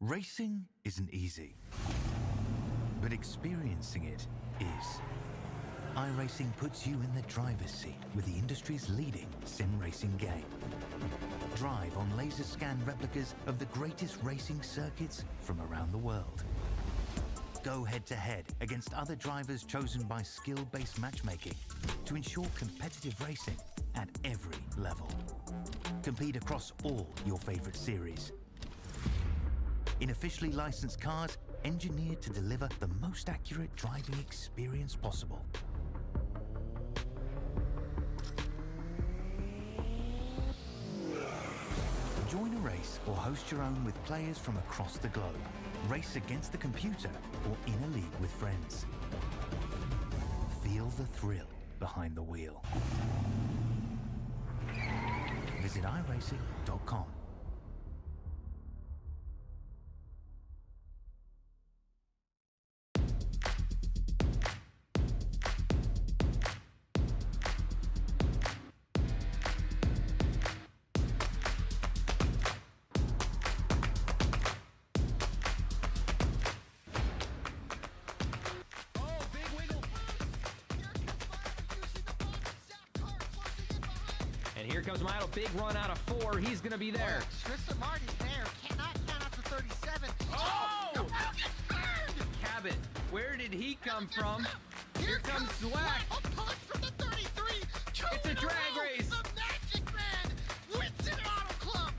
Racing isn't easy, but experiencing it is. iRacing puts you in the driver's seat with the industry's leading sim racing game. Drive on laser scan replicas of the greatest racing circuits from around the world. Go head-to-head against other drivers chosen by skill-based matchmaking to ensure competitive racing at every level. Compete across all your favorite series. In officially licensed cars, engineered to deliver the most accurate driving experience possible. Join a race or host your own with players from across the globe. Race against the computer or in a league with friends. Feel the thrill behind the wheel. Visit iRacing.com. And here comes Milo, big run out of 4. He's going to be there. Tristan Martin's there. Cannot count after 37. Oh! Cabot, where did he come from? Here comes Zwack. A push from the 33. It's a drag race. The Magic Man wins an Auto Club.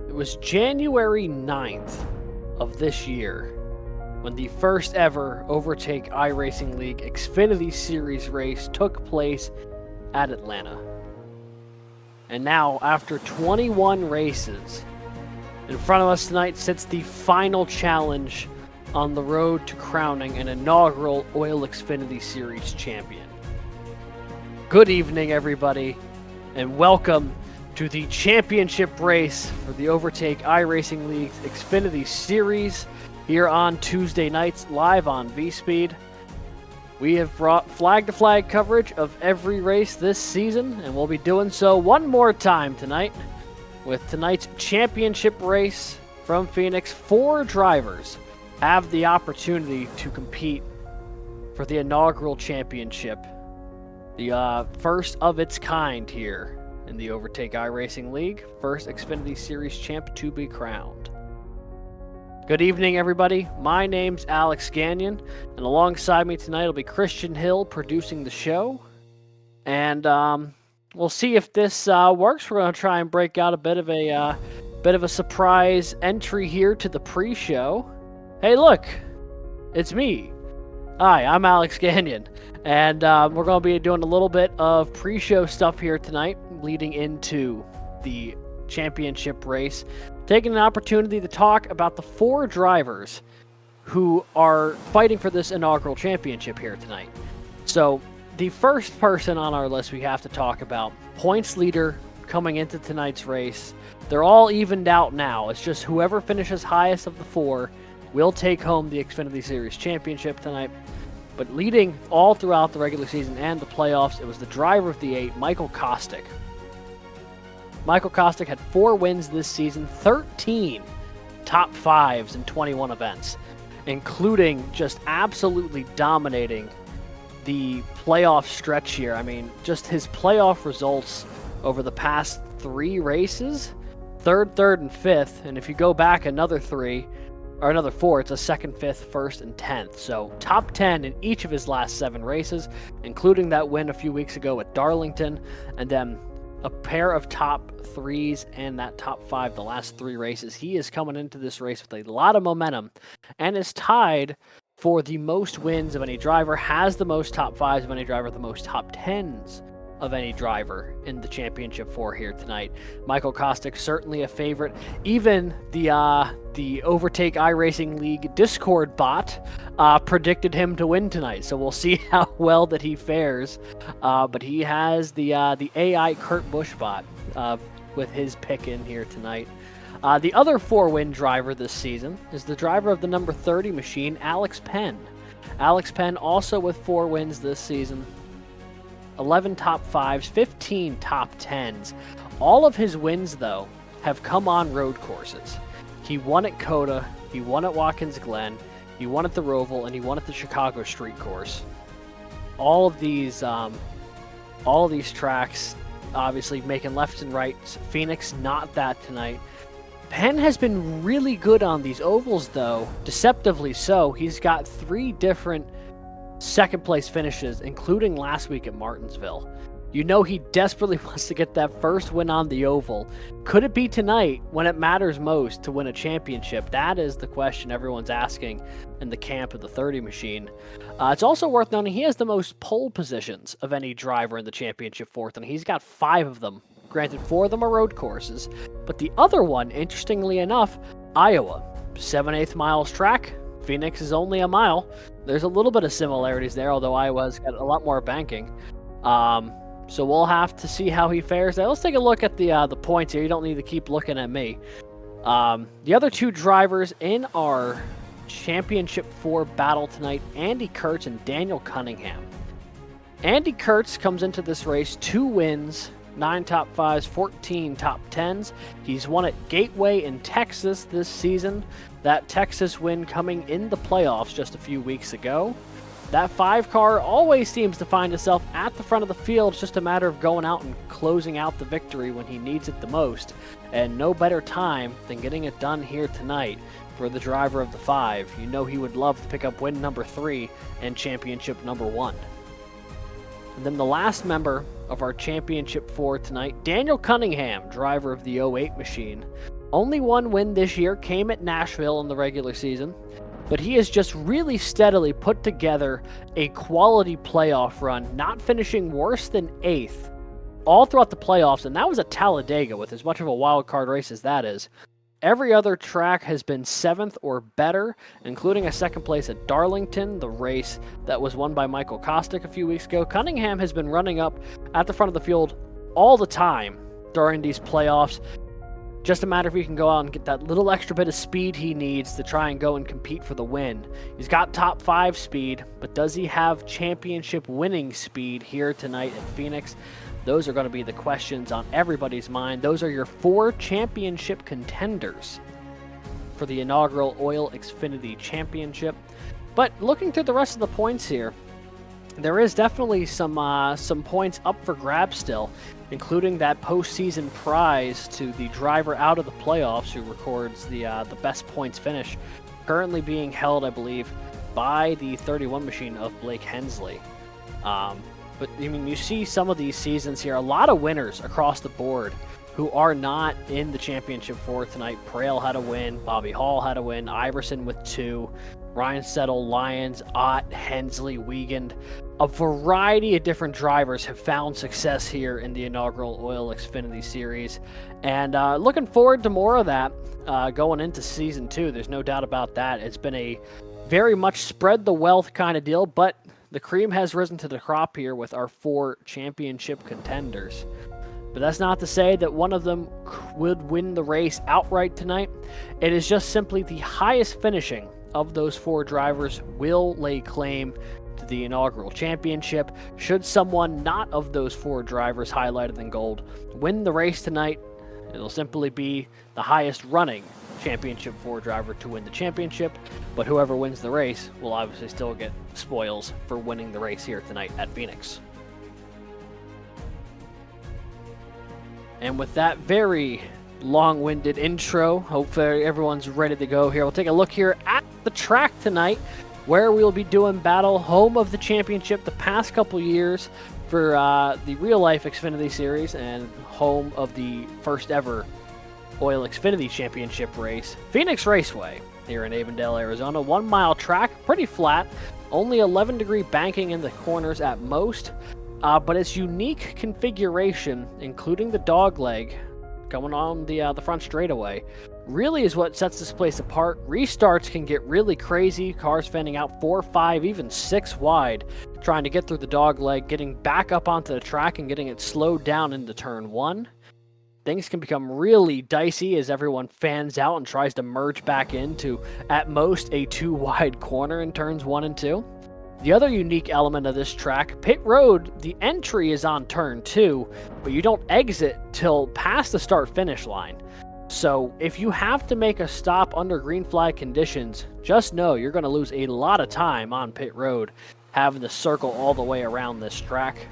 It was January 9th of this year when the first ever Overtake iRacing League Xfinity Series race took place at Atlanta. And now, after 21 races, in front of us tonight sits the final challenge on the road to crowning an inaugural OiL Xfinity Series champion. Good evening, everybody, and welcome to the championship race for the Overtake iRacing League's Xfinity Series here on Tuesday nights live on Vspeed. We have brought flag-to-flag coverage of every race this season, and we'll be doing so one more time tonight with tonight's championship race from Phoenix. 4 drivers have the opportunity to compete for the inaugural championship, the first of its kind here in the Overtake iRacing League, first Xfinity Series champ to be crowned. Good evening, everybody. My name's Alex Gagnon, and alongside me tonight will be Christian Hill producing the show. And we'll see if this works. We're going to try and break out a bit of a surprise entry here to the pre-show. Hey, look, it's me. Hi, I'm Alex Gagnon, and we're going to be doing a little bit of pre-show stuff here tonight, leading into the championship race, taking an opportunity to talk about the 4 drivers who are fighting for this inaugural championship here tonight. So, the first person on our list we have to talk about, points leader coming into tonight's race. They're all evened out now. It's just whoever finishes highest of the 4 will take home the Xfinity Series championship tonight. But leading all throughout the regular season and the playoffs, it was the driver of the 8, Michael Kostick. Michael Kostick had 4 wins this season, 13 top 5s in 21 events, including just absolutely dominating the playoff stretch here. I mean, just his playoff results over the past 3 races, 3rd, 3rd, and 5th, and if you go back another 3, or another 4, it's a 2nd, 5th, 1st, and 10th. So top 10 in each of his last 7 races, including that win a few weeks ago at Darlington, and then a pair of top 3s and that top 5 the last 3 races. He is coming into this race with a lot of momentum and is tied for the most wins of any driver, has the most top 5s of any driver, the most top 10s of any driver in the Championship 4 here tonight. Michael Kostick certainly a favorite. Even the Overtake iRacing League Discord bot predicted him to win tonight, so we'll see how well that he fares. But he has the AI Kurt Busch bot with his pick in here tonight. The other 4-win driver this season is the driver of the number 30 machine, Alex Penn. Alex Penn also with 4 wins this season. 11 top 5s, 15 top 10s. All of his wins, though, have come on road courses. He won at Coda, he won at Watkins Glen, he won at the Roval, and he won at the Chicago Street Course. All of these tracks, obviously making lefts and rights. Phoenix, not that tonight. Penn has been really good on these ovals, though, deceptively so. He's got 3 different second-place finishes, including last week at Martinsville. You know he desperately wants to get that first win on the oval. Could it be tonight when it matters most to win a championship? That is the question everyone's asking in the camp of the 30 machine. It's also worth noting he has the most pole positions of any driver in the Championship 4th, and he's got 5 of them. Granted, 4 of them are road courses, but the other one, interestingly enough, Iowa. 7/8 miles track, Phoenix is only a mile. There's a little bit of similarities there, although Iowa's got a lot more banking. So we'll have to see how he fares there. Let's take a look at the points here. You don't need to keep looking at me. The other 2 drivers in our Championship 4 battle tonight, Andy Kurtz and Daniel Cunningham. Andy Kurtz comes into this race 2 wins, 9 top 5s, 14 top 10s. He's won at Gateway in Texas this season. That Texas win coming in the playoffs just a few weeks ago. That 5 car always seems to find itself at the front of the field. It's just a matter of going out and closing out the victory when he needs it the most. And no better time than getting it done here tonight for the driver of the 5. You know he would love to pick up win number 3 and championship number 1. And then the last member of our Championship 4 tonight, Daniel Cunningham, driver of the 08 machine. Only 1 win this year, came at Nashville in the regular season, but he has just really steadily put together a quality playoff run, not finishing worse than 8th all throughout the playoffs, and that was at Talladega with as much of a wild card race as that is. Every other track has been 7th or better, including a 2nd place at Darlington, the race that was won by Michael Kostick a few weeks ago. Cunningham has been running up at the front of the field all the time during these playoffs. Just a matter if he can go out and get that little extra bit of speed he needs to try and go and compete for the win. He's got top 5 speed, but does he have championship winning speed here tonight at Phoenix? Those are going to be the questions on everybody's mind. Those are your 4 championship contenders for the inaugural OiL Xfinity Championship. But looking through the rest of the points here, there is definitely some points up for grabs still, including that postseason prize to the driver out of the playoffs who records the best points finish, currently being held, I believe, by the 31 machine of Blake Hensley. But, I mean, you see some of these seasons here, a lot of winners across the board who are not in the Championship 4 tonight. Prail had a win, Bobby Hall had a win, Iverson with 2, Ryan Settle, Lyons, Ott, Hensley, Wiegand. A variety of different drivers have found success here in the inaugural OiL Xfinity Series. And looking forward to more of that going into Season 2. There's no doubt about that. It's been a very much spread the wealth kind of deal, but the cream has risen to the crop here with our 4 championship contenders. But that's not to say that one of them would win the race outright tonight. It is just simply the highest finishing of those 4 drivers will lay claim to the inaugural championship. Should someone not of those 4 drivers highlighted in gold win the race tonight, it'll simply be the highest running Championship 4 driver to win the championship, but whoever wins the race will obviously still get spoils for winning the race here tonight at Phoenix. And with that very long-winded intro, hopefully everyone's ready to go here. We'll take a look here at the track tonight, where we'll be doing battle, home of the championship the past couple years for the real-life Xfinity Series, and home of the first ever OiL Xfinity Championship race, Phoenix Raceway here in Avondale, Arizona. 1 mile track, pretty flat, only 11-degree banking in the corners at most. but its unique configuration, including the dog leg going on the front straightaway, really is what sets this place apart. Restarts can get really crazy, cars fanning out 4, 5, even 6 wide, trying to get through the dog leg, getting back up onto the track and getting it slowed down into turn 1. Things can become really dicey as everyone fans out and tries to merge back into, at most, a 2 wide corner in turns 1 and 2. The other unique element of this track, pit road, the entry is on turn 2, but you don't exit till past the start-finish line. So if you have to make a stop under green flag conditions, just know you're going to lose a lot of time on pit road, having to circle all the way around this track.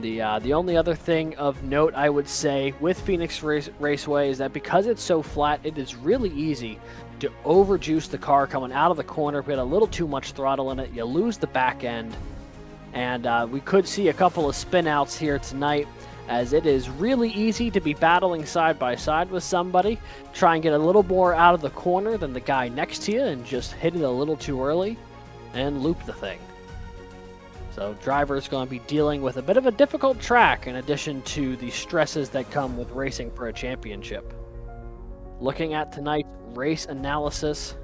The only other thing of note I would say with Phoenix Raceway is that because it's so flat, it is really easy to overjuice the car coming out of the corner, put a little too much throttle in it, you lose the back end, and we could see a couple of spin-outs here tonight, as it is really easy to be battling side by side with somebody, try and get a little more out of the corner than the guy next to you and just hit it a little too early and loop the thing. So driver's going to be dealing with a bit of a difficult track in addition to the stresses that come with racing for a championship. Looking at tonight's race analysis,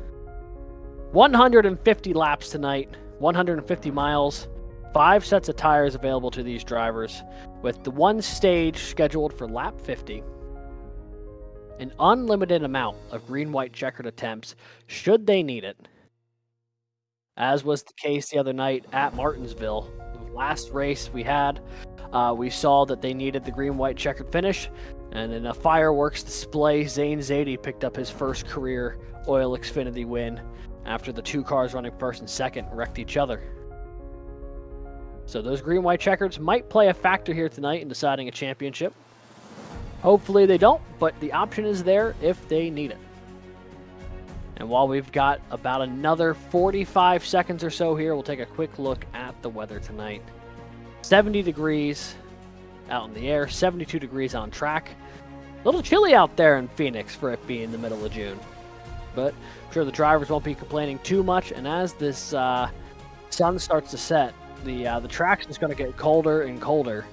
150 laps tonight, 150 miles, 5 sets of tires available to these drivers, with the one stage scheduled for lap 50, an unlimited amount of green-white checkered attempts should they need it, as was the case the other night at Martinsville. The last race we had, we saw that they needed the green-white checkered finish, and in a fireworks display, Zane Zadie picked up his first career OiL Xfinity win after the 2 cars running first and second wrecked each other. So those green-white checkers might play a factor here tonight in deciding a championship. Hopefully they don't, but the option is there if they need it. And while we've got about another 45 seconds or so here, we'll take a quick look at the weather tonight. 70 degrees out in the air, 72 degrees on track. A little chilly out there in Phoenix for it being the middle of June. But I'm sure the drivers won't be complaining too much, and as this sun starts to set, the track's just going to get colder and colder.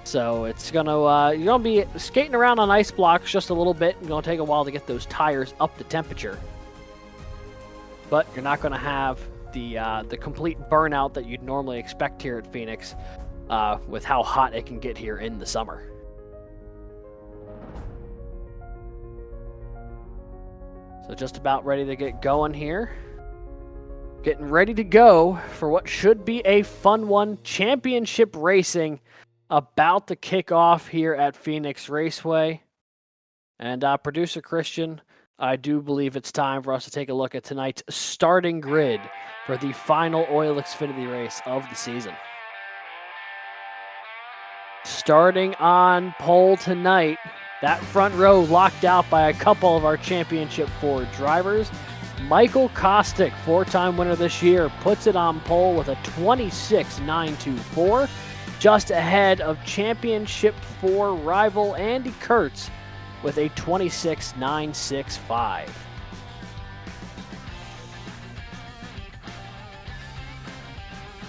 So it's going to, you're going to be skating around on ice blocks just a little bit. It's going to take a while to get those tires up to temperature. But you're not going to have the complete burnout that you'd normally expect here at Phoenix with how hot it can get here in the summer. So just about ready to get going here. Getting ready to go for what should be a fun one. Championship racing about to kick off here at Phoenix Raceway. And producer Christian, I do believe it's time for us to take a look at tonight's starting grid for the final OiL Xfinity race of the season. Starting on pole tonight, that front row locked out by a couple of our championship Ford drivers. Michael Kostick, 4-time winner this year, puts it on pole with a 26.924, just ahead of championship 4 rival Andy Kurtz with a 26.965.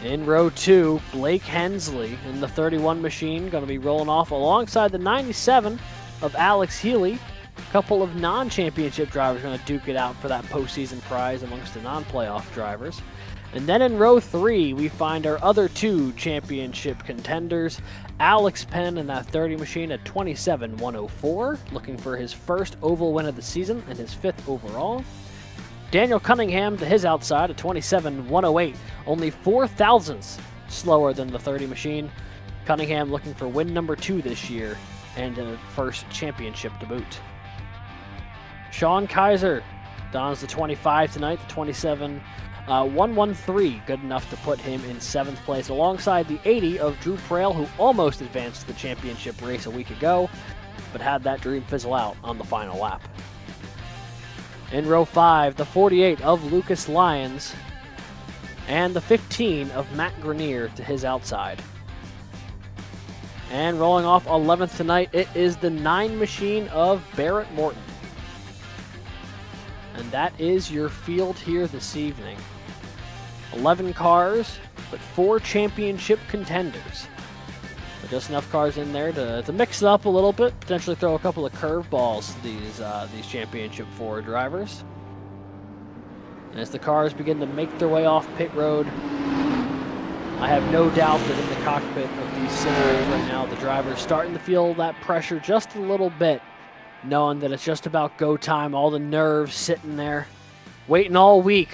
In row 2, Blake Hensley in the 31 machine, going to be rolling off alongside the 97 of Alex Healy. A couple of non-championship drivers going to duke it out for that postseason prize amongst the non-playoff drivers. And then in row 3, we find our other 2 championship contenders. Alex Penn in that 30 machine at 27.104, looking for his first oval win of the season and his 5th overall. Daniel Cunningham to his outside at 27.108, only 4 thousandths slower than the 30 machine. Cunningham looking for win number 2 this year and a first championship debut. Sean Kaiser dons the 25 tonight, the 27.113, good enough to put him in 7th place alongside the 80 of Drew Prail, who almost advanced to the championship race a week ago, but had that dream fizzle out on the final lap. In row 5, the 48 of Lucas Lyons and the 15 of Matt Grenier to his outside. And rolling off 11th tonight, it is the 9 machine of Barrett Morton. And that is your field here this evening. 11 cars, but 4 championship contenders. So just enough cars in there to mix it up a little bit, potentially throw a couple of curveballs to these championship 4 drivers. And as the cars begin to make their way off pit road, I have no doubt that in the cockpit of these simulators right now, the driver's starting to feel that pressure just a little bit, knowing that it's just about go time, all the nerves sitting there, waiting all week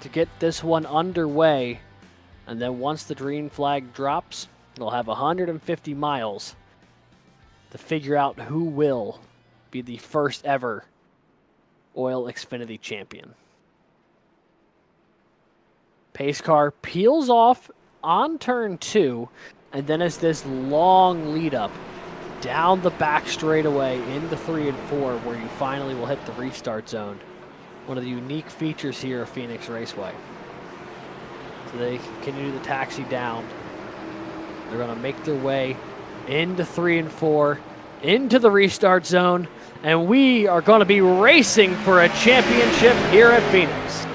to get this one underway. And then once the green flag drops, they'll have 150 miles to figure out who will be the first ever OiL Xfinity champion. Pace car peels off on turn 2, and then it's this long lead up down the back straightaway into 3 and 4 where you finally will hit the restart zone. One of the unique features here of Phoenix Raceway. So they continue the taxi down. They're going to make their way into 3 and 4, into the restart zone, and we are going to be racing for a championship here at Phoenix.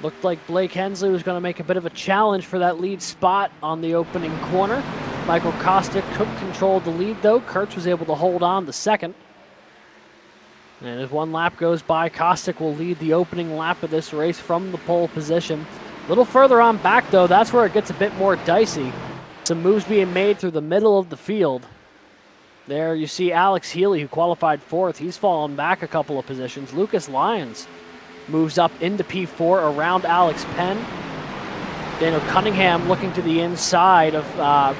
Looked like Blake Hensley was going to make a bit of a challenge for that lead spot on the opening corner. Michael Kostick took control of the lead, though. Kurtz was able to hold on to second. And as one lap goes by, Kostick will lead the opening lap of this race from the pole position. A little further on back, though, that's where it gets a bit more dicey. Some moves being made through the middle of the field. There you see Alex Healy, who qualified 4th. He's fallen back a couple of positions. Lucas Lyons moves up into P4 around Alex Penn. Daniel Cunningham looking to the inside of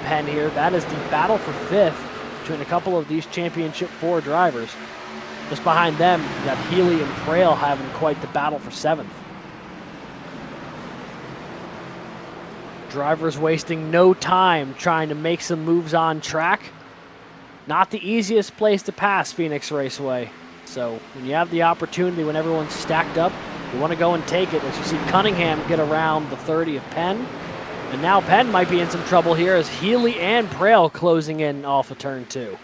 Penn here. That is the battle for 5th between a couple of these Championship 4 drivers. Just behind them, you got Healy and Prail having quite the battle for 7th. Drivers wasting no time trying to make some moves on track. Not the easiest place to pass Phoenix Raceway. So when you have the opportunity, when everyone's stacked up, you want to go and take it. As you see Cunningham get around the 30 of Penn. And now Penn might be in some trouble here as Healy and Prail closing in off of turn 2.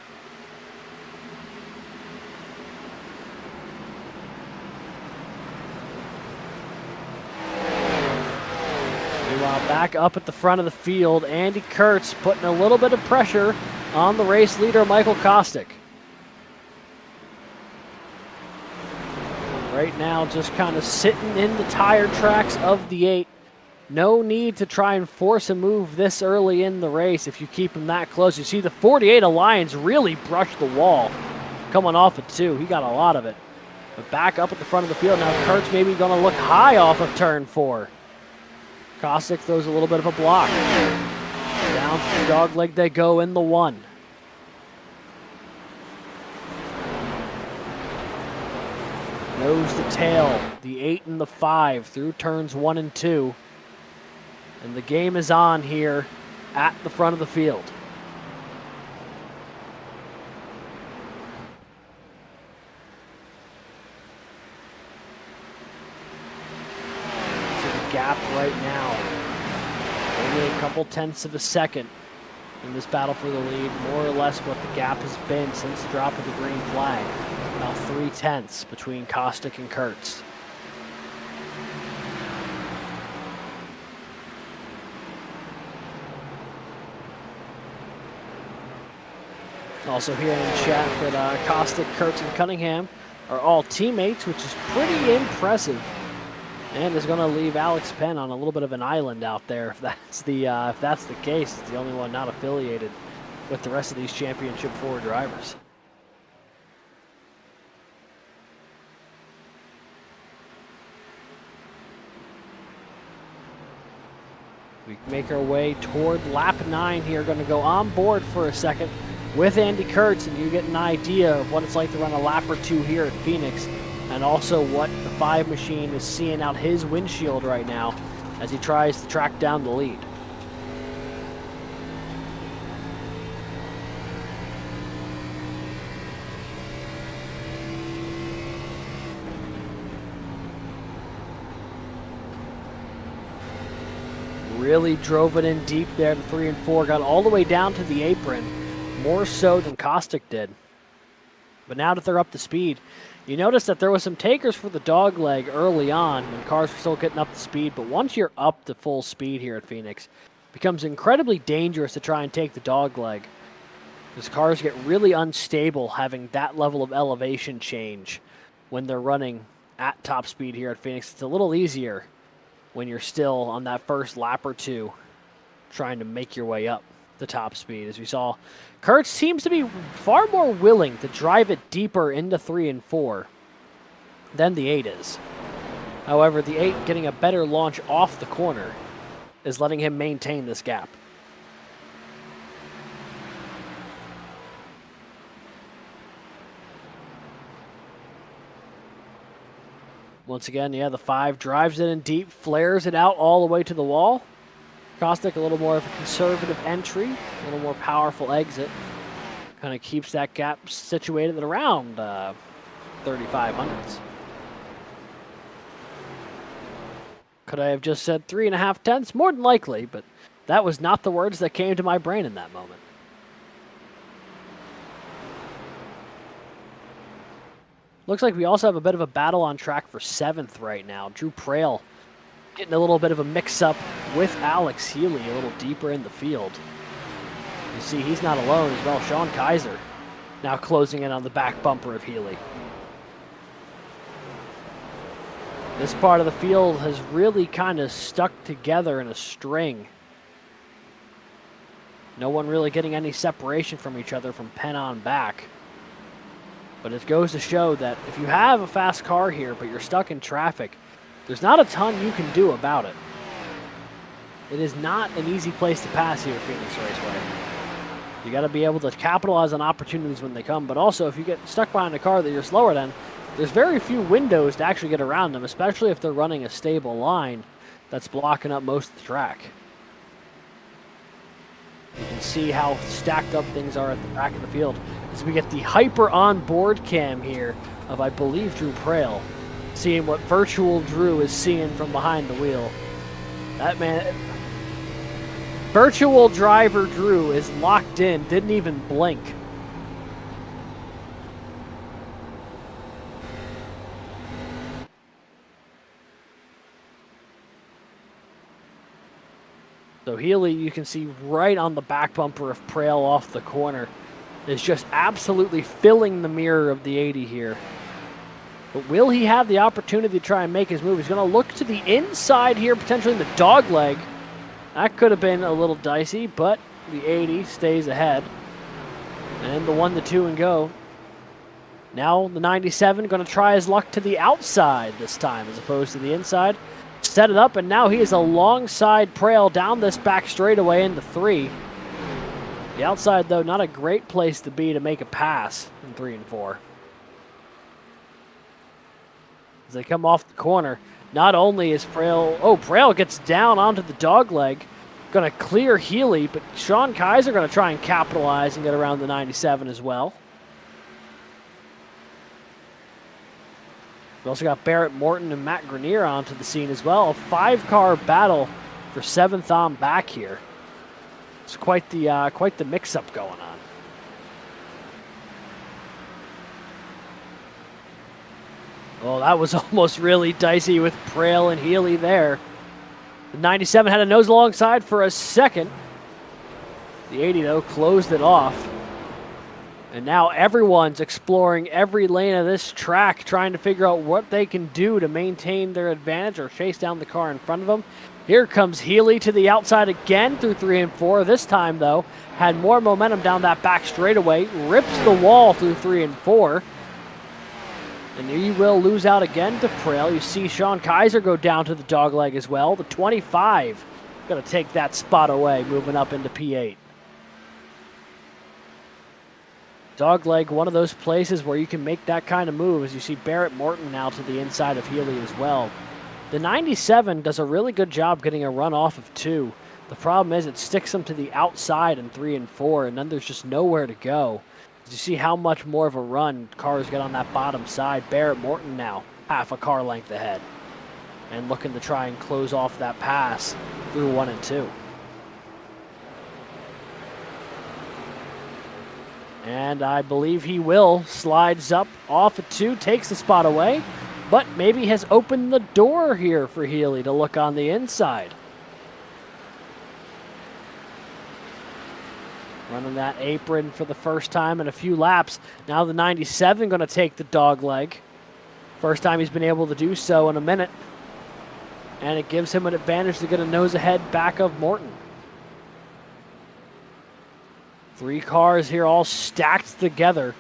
Meanwhile, back up at the front of the field, Andy Kurtz putting a little bit of pressure on the race leader, Michael Kostick. Right now, just kind of sitting in the tire tracks of the 8. No need to try and force a move this early in the race if you keep him that close. You see the 48 Alliance really brush the wall coming off of 2. He got a lot of it. But back up at the front of the field. Now Kurtz maybe going to look high off of turn 4. Kostick throws a little bit of a block. Down to the dog leg they go in the 1. Nose to tail, the 8 and the 5 through turns 1 and 2. And the game is on here at the front of the field. So the gap right now, only a couple tenths of a second in this battle for the lead, more or less what the gap has been since the drop of the green flag. About 3/10 between Kostick and Kurtz. Also here in chat that Kostick, Kurtz, and Cunningham are all teammates, which is pretty impressive. And is going to leave Alex Penn on a little bit of an island out there. If that's the case, it's the only one not affiliated with the rest of these Championship 4 drivers. We make our way toward lap 9 here. Going to go on board for a second with Andy Kurtz, and you get an idea of what it's like to run a lap or two here at Phoenix and also what the 5 machine is seeing out his windshield right now as he tries to track down the lead. Really drove it in deep there to 3 and 4, got all the way down to the apron, more so than Kostick did. But now that they're up to speed, you notice that there was some takers for the dog leg early on when cars were still getting up to speed, but once you're up to full speed here at Phoenix, it becomes incredibly dangerous to try and take the dog leg. Because cars get really unstable having that level of elevation change when they're running at top speed here at Phoenix. It's a little easier when you're still on that first lap or two trying to make your way up the top speed. As we saw, Kurt seems to be far more willing to drive it deeper into 3 and 4 than the 8 is. However, the 8 getting a better launch off the corner is letting him maintain this gap. Once again, yeah, the 5 drives it in deep, flares it out all the way to the wall. Kostick a little more of a conservative entry, a little more powerful exit. Kind of keeps that gap situated at around 3,500s. Could I have just said 3.5 tenths? More than likely, but that was not the words that came to my brain in that moment. Looks like we also have a bit of a battle on track for 7th right now. Drew Prail getting a little bit of a mix-up with Alex Healy a little deeper in the field. You see he's not alone as well. Sean Kaiser now closing in on the back bumper of Healy. This part of the field has really kind of stuck together in a string. No one really getting any separation from each other from Penn on back. But it goes to show that if you have a fast car here, but you're stuck in traffic, there's not a ton you can do about it. It is not an easy place to pass here at Phoenix Raceway. You got to be able to capitalize on opportunities when they come, but also if you get stuck behind a car that you're slower than, there's very few windows to actually get around them, especially if they're running a stable line that's blocking up most of the track. You can see how stacked up things are at the back of the field as we get the hyper on-board cam here of, I believe, Drew Prail, seeing what virtual Drew is seeing from behind the wheel. That man, virtual driver Drew is locked in, didn't even blink. So Healy, you can see right on the back bumper of Prail off the corner, is just absolutely filling the mirror of the 80 here. But will he have the opportunity to try and make his move? He's going to look to the inside here, potentially in the dog leg. That could have been a little dicey, but the 80 stays ahead. And the 1, the 2, and go. Now the 97 going to try his luck to the outside this time as opposed to the inside. Set it up, and now he is alongside Prail down this back straightaway into 3. The outside, though, not a great place to be to make a pass in 3 and 4. As they come off the corner, not only is Prail... Oh, Prail gets down onto the dog leg. Going to clear Healy, but Sean Kaiser going to try and capitalize and get around the 97 as well. We also got Barrett Morton and Matt Grenier onto the scene as well. A 5-car battle for 7th on back here. It's quite the mix-up going on. Well, that was almost really dicey with Prail and Healy there. The 97 had a nose alongside for a second. The 80, though, closed it off. And now everyone's exploring every lane of this track, trying to figure out what they can do to maintain their advantage or chase down the car in front of them. Here comes Healy to the outside again through 3 and 4. This time, though, had more momentum down that back straightaway. Rips the wall through 3 and 4. And he will lose out again to Prail. You see Sean Kaiser go down to the dogleg as well. The 25 going to take that spot away, moving up into P8. Dogleg, one of those places where you can make that kind of move, as you see Barrett Morton now to the inside of Healy as well. The 97 does a really good job getting a run off of 2. The problem is it sticks them to the outside in 3 and 4, and then there's just nowhere to go. As you see how much more of a run cars get on that bottom side. Barrett Morton now half a car length ahead, and looking to try and close off that pass through 1 and 2. And I believe he will. Slides up off of 2, takes the spot away, but maybe has opened the door here for Healy to look on the inside. Running that apron for the first time in a few laps. Now the 97 going to take the dog leg. First time he's been able to do so in a minute. And it gives him an advantage to get a nose ahead back of Morton. 3 cars here all stacked together.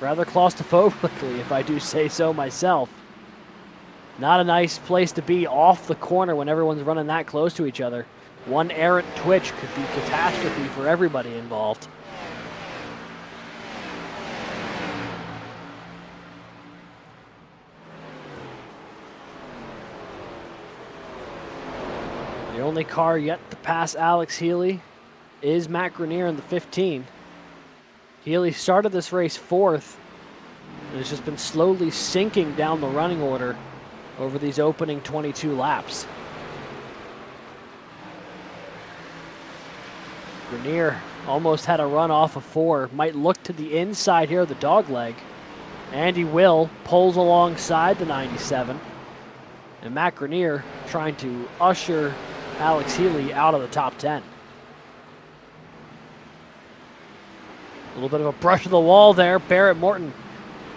Rather claustrophobically, if I do say so myself. Not a nice place to be off the corner when everyone's running that close to each other. One errant twitch could be catastrophe for everybody involved. The only car yet to pass Alex Healy is Matt Grenier in the 15. Healy started this race 4th and has just been slowly sinking down the running order over these opening 22 laps. Grenier almost had a run off of 4. Might look to the inside here of the dog leg. And he will. Pulls alongside the 97. And Matt Grenier trying to usher Alex Healy out of the top 10. A little bit of a brush of the wall there. Barrett Morton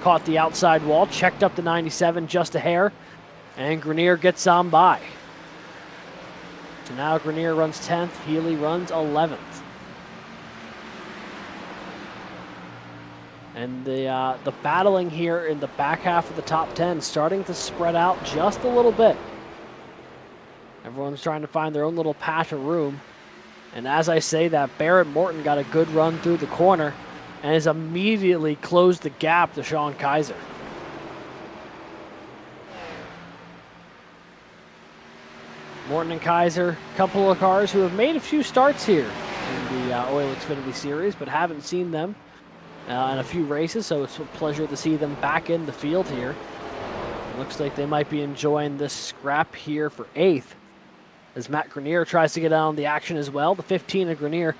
caught the outside wall, checked up the 97 just a hair, and Grenier gets on by. So now Grenier runs 10th, Healy runs 11th. And the battling here in the back half of the top 10 starting to spread out just a little bit. Everyone's trying to find their own little patch of room. And as I say that, Barrett Morton got a good run through the corner and has immediately closed the gap to Sean Kaiser. Morton and Kaiser, a couple of cars who have made a few starts here in the OiL Xfinity Series, but haven't seen them in a few races, so it's a pleasure to see them back in the field here. Looks like they might be enjoying this scrap here for 8th, as Matt Grenier tries to get on the action as well. The 15 of Grenier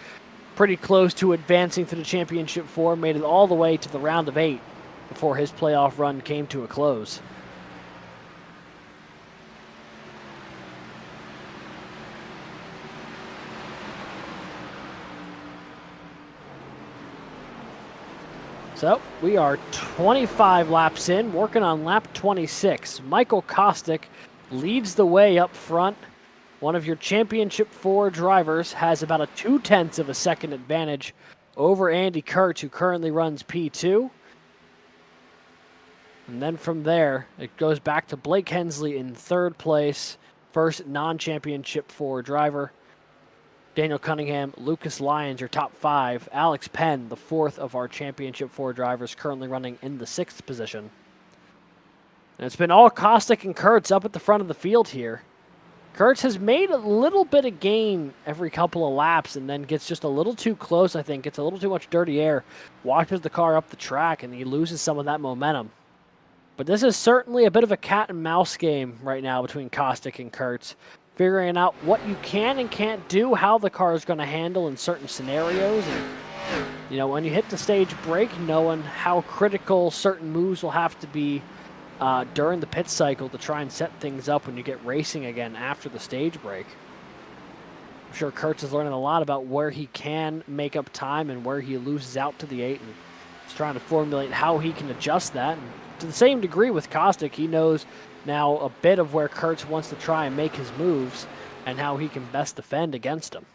pretty close to advancing to the championship 4, made it all the way to the round of 8 before his playoff run came to a close. So we are 25 laps in, working on lap 26. Michael Kostick leads the way up front. One of your championship 4 drivers has about a 0.2 of a second advantage over Andy Kurtz, who currently runs P2. And then from there, it goes back to Blake Hensley in 3rd place, first non-championship 4 driver. Daniel Cunningham, Lucas Lyons, your top 5. Alex Penn, the 4th of our championship 4 drivers, currently running in the 6th position. And it's been all Kostick and Kurtz up at the front of the field here. Kurtz has made a little bit of gain every couple of laps and then gets just a little too close, I think. Gets a little too much dirty air, watches the car up the track, and he loses some of that momentum. But this is certainly a bit of a cat and mouse game right now between Kostick and Kurtz, figuring out what you can and can't do, how the car is going to handle in certain scenarios. And, you know, when you hit the stage break, knowing how critical certain moves will have to be during the pit cycle to try and set things up when you get racing again after the stage break. I'm sure Kurtz is learning a lot about where he can make up time and where he loses out to the 8, and he's trying to formulate how he can adjust that. And to the same degree with Kostick, he knows now a bit of where Kurtz wants to try and make his moves and how he can best defend against him.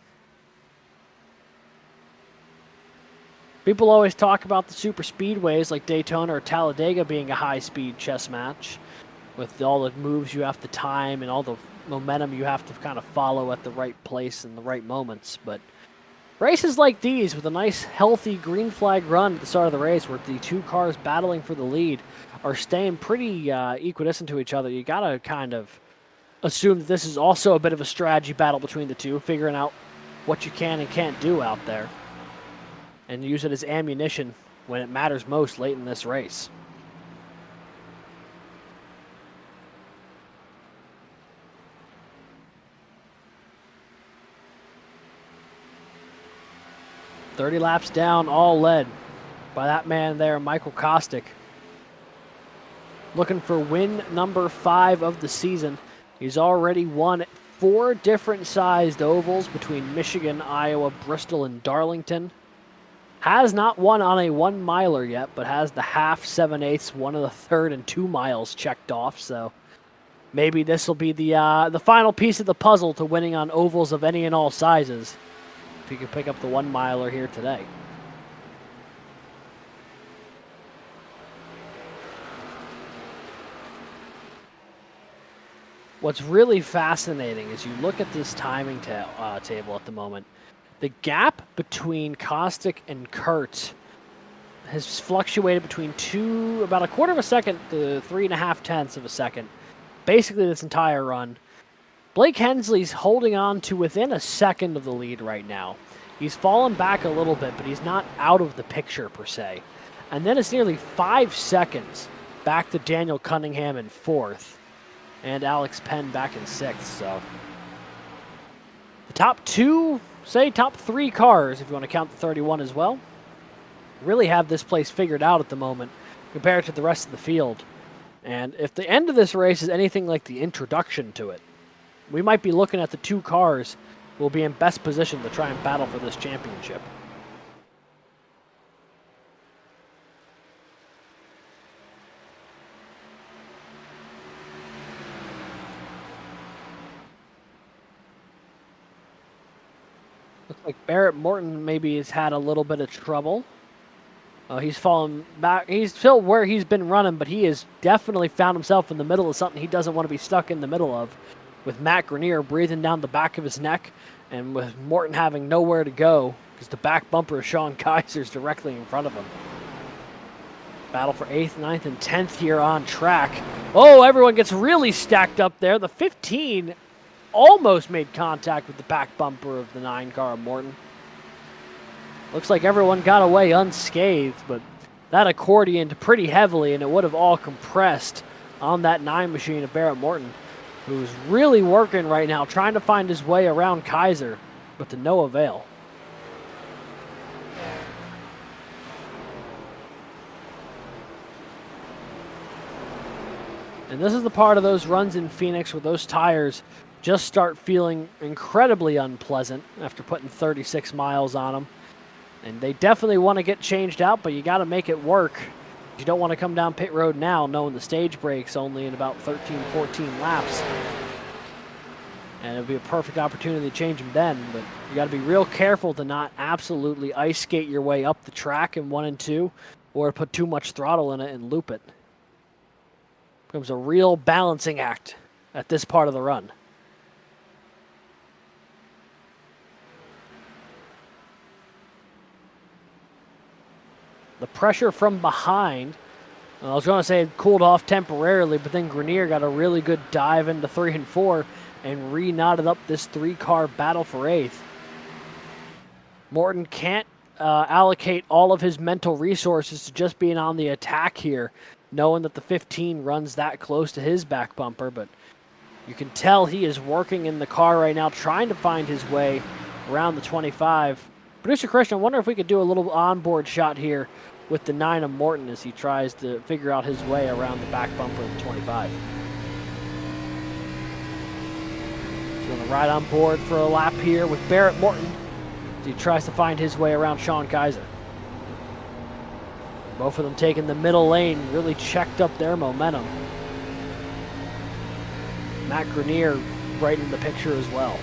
People always talk about the super speedways like Daytona or Talladega being a high-speed chess match with all the moves you have to time and all the momentum you have to kind of follow at the right place in the right moments. But Races like these, with a nice, healthy green flag run at the start of the race, where the two cars battling for the lead are staying pretty equidistant to each other, you gotta kind of assume that this is also a bit of a strategy battle between the two, figuring out what you can and can't do out there, and use it as ammunition when it matters most late in this race. "30 laps down, all led by that man there, Michael Kostick. Looking for win number 5 of the season. He's already won 4 different sized ovals between Michigan, Iowa, Bristol, and Darlington. Has not won on a 1 miler yet, but has the half, 7/8, 1 of the third, and 2 miles checked off. So maybe this will be the final piece of the puzzle to winning on ovals of any and all sizes, if you can pick up the 1 miler here today. What's really fascinating is you look at this timing table at the moment. The gap between Kostick and Kurt has fluctuated between about a quarter of a second to 3.5 tenths of a second, basically this entire run. Blake Hensley's holding on to within a second of the lead right now. He's fallen back a little bit, but he's not out of the picture per se. And then it's nearly 5 seconds back to Daniel Cunningham in 4th. And Alex Penn back in 6th, so the top 3 cars, if you want to count the 31 as well, really have this place figured out at the moment compared to the rest of the field. And if the end of this race is anything like the introduction to it, we might be looking at the 2 cars who will be in best position to try and battle for this championship. Looks like Barrett Morton maybe has had a little bit of trouble. He's fallen back. He's still where he's been running, but he has definitely found himself in the middle of something he doesn't want to be stuck in the middle of, with Matt Grenier breathing down the back of his neck, and with Morton having nowhere to go because the back bumper of Sean Kaiser's directly in front of him. Battle for 8th, 9th, and 10th here on track. Oh, everyone gets really stacked up there. The 15 almost made contact with the back bumper of the 9 car of Morton. Looks like everyone got away unscathed, but that accordioned pretty heavily, and it would have all compressed on that 9 machine of Barrett Morton, who's really working right now, trying to find his way around Kaiser, but to no avail. And this is the part of those runs in Phoenix where those tires just start feeling incredibly unpleasant after putting 36 miles on them. And they definitely want to get changed out, but you got to make it work. You don't want to come down pit road now knowing the stage break's only in about 13, 14 laps. And it'll be a perfect opportunity to change them then, but you got to be real careful to not absolutely ice skate your way up the track in 1 and 2, or put too much throttle in it and loop it. Becomes a real balancing act at this part of the run. The pressure from behind, I was going to say it cooled off temporarily, but then Grenier got a really good dive into 3 and 4 and re-knotted up this 3-car battle for 8th. Morton can't allocate all of his mental resources to just being on the attack here, knowing that the 15 runs that close to his back bumper, but you can tell he is working in the car right now, trying to find his way around the 25. Producer Christian, I wonder if we could do a little onboard shot here with the 9 of Morton as he tries to figure out his way around the back bumper of the 25. He's going to ride on board for a lap here with Barrett Morton as he tries to find his way around Sean Kaiser. Both of them taking the middle lane, really checked up their momentum. Matt Grenier right in the picture as well.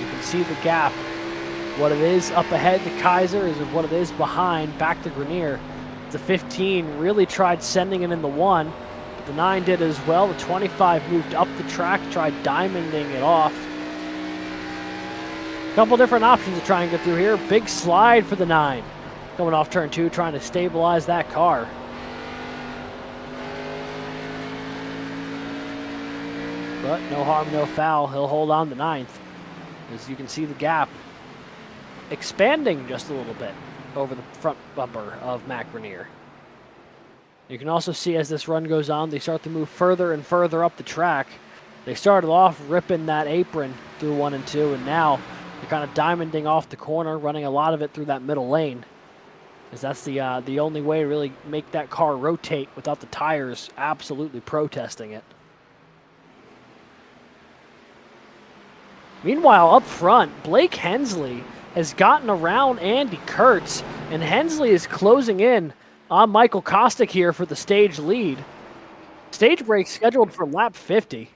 You can see the gap what it is up ahead to Kaiser is what it is behind back to Grenier. The 15 really tried sending it in the 1, but the 9 did as well. The 25 moved up the track, tried diamonding it off. A couple different options to try and get through here. Big slide for the 9. Coming off turn 2, trying to stabilize that car. But no harm, no foul. He'll hold on to 9th. As you can see the gap expanding just a little bit over the front bumper of Matt Grenier. You can also see as this run goes on, they start to move further and further up the track. They started off ripping that apron through 1 and 2, and now they're kind of diamonding off the corner, running a lot of it through that middle lane. As that's the only way to really make that car rotate without the tires absolutely protesting it. Meanwhile, up front, Blake Hensley has gotten around Andy Kurtz, and Hensley is closing in on Michael Kostick here for the stage lead. Stage break scheduled for lap 50.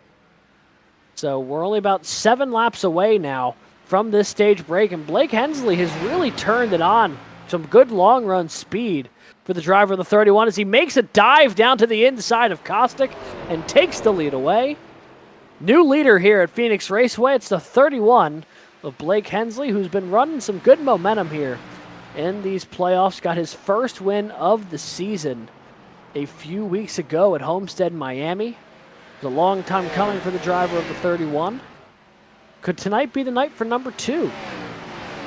So we're only about 7 laps away now from this stage break, and Blake Hensley has really turned it on. Some good long run speed for the driver of the 31 as he makes a dive down to the inside of Kostick and takes the lead away. New leader here at Phoenix Raceway. It's the 31 of Blake Hensley, who's been running some good momentum here in these playoffs. Got his first win of the season a few weeks ago at Homestead, Miami. It's a long time coming for the driver of the 31. Could tonight be the night for number 2?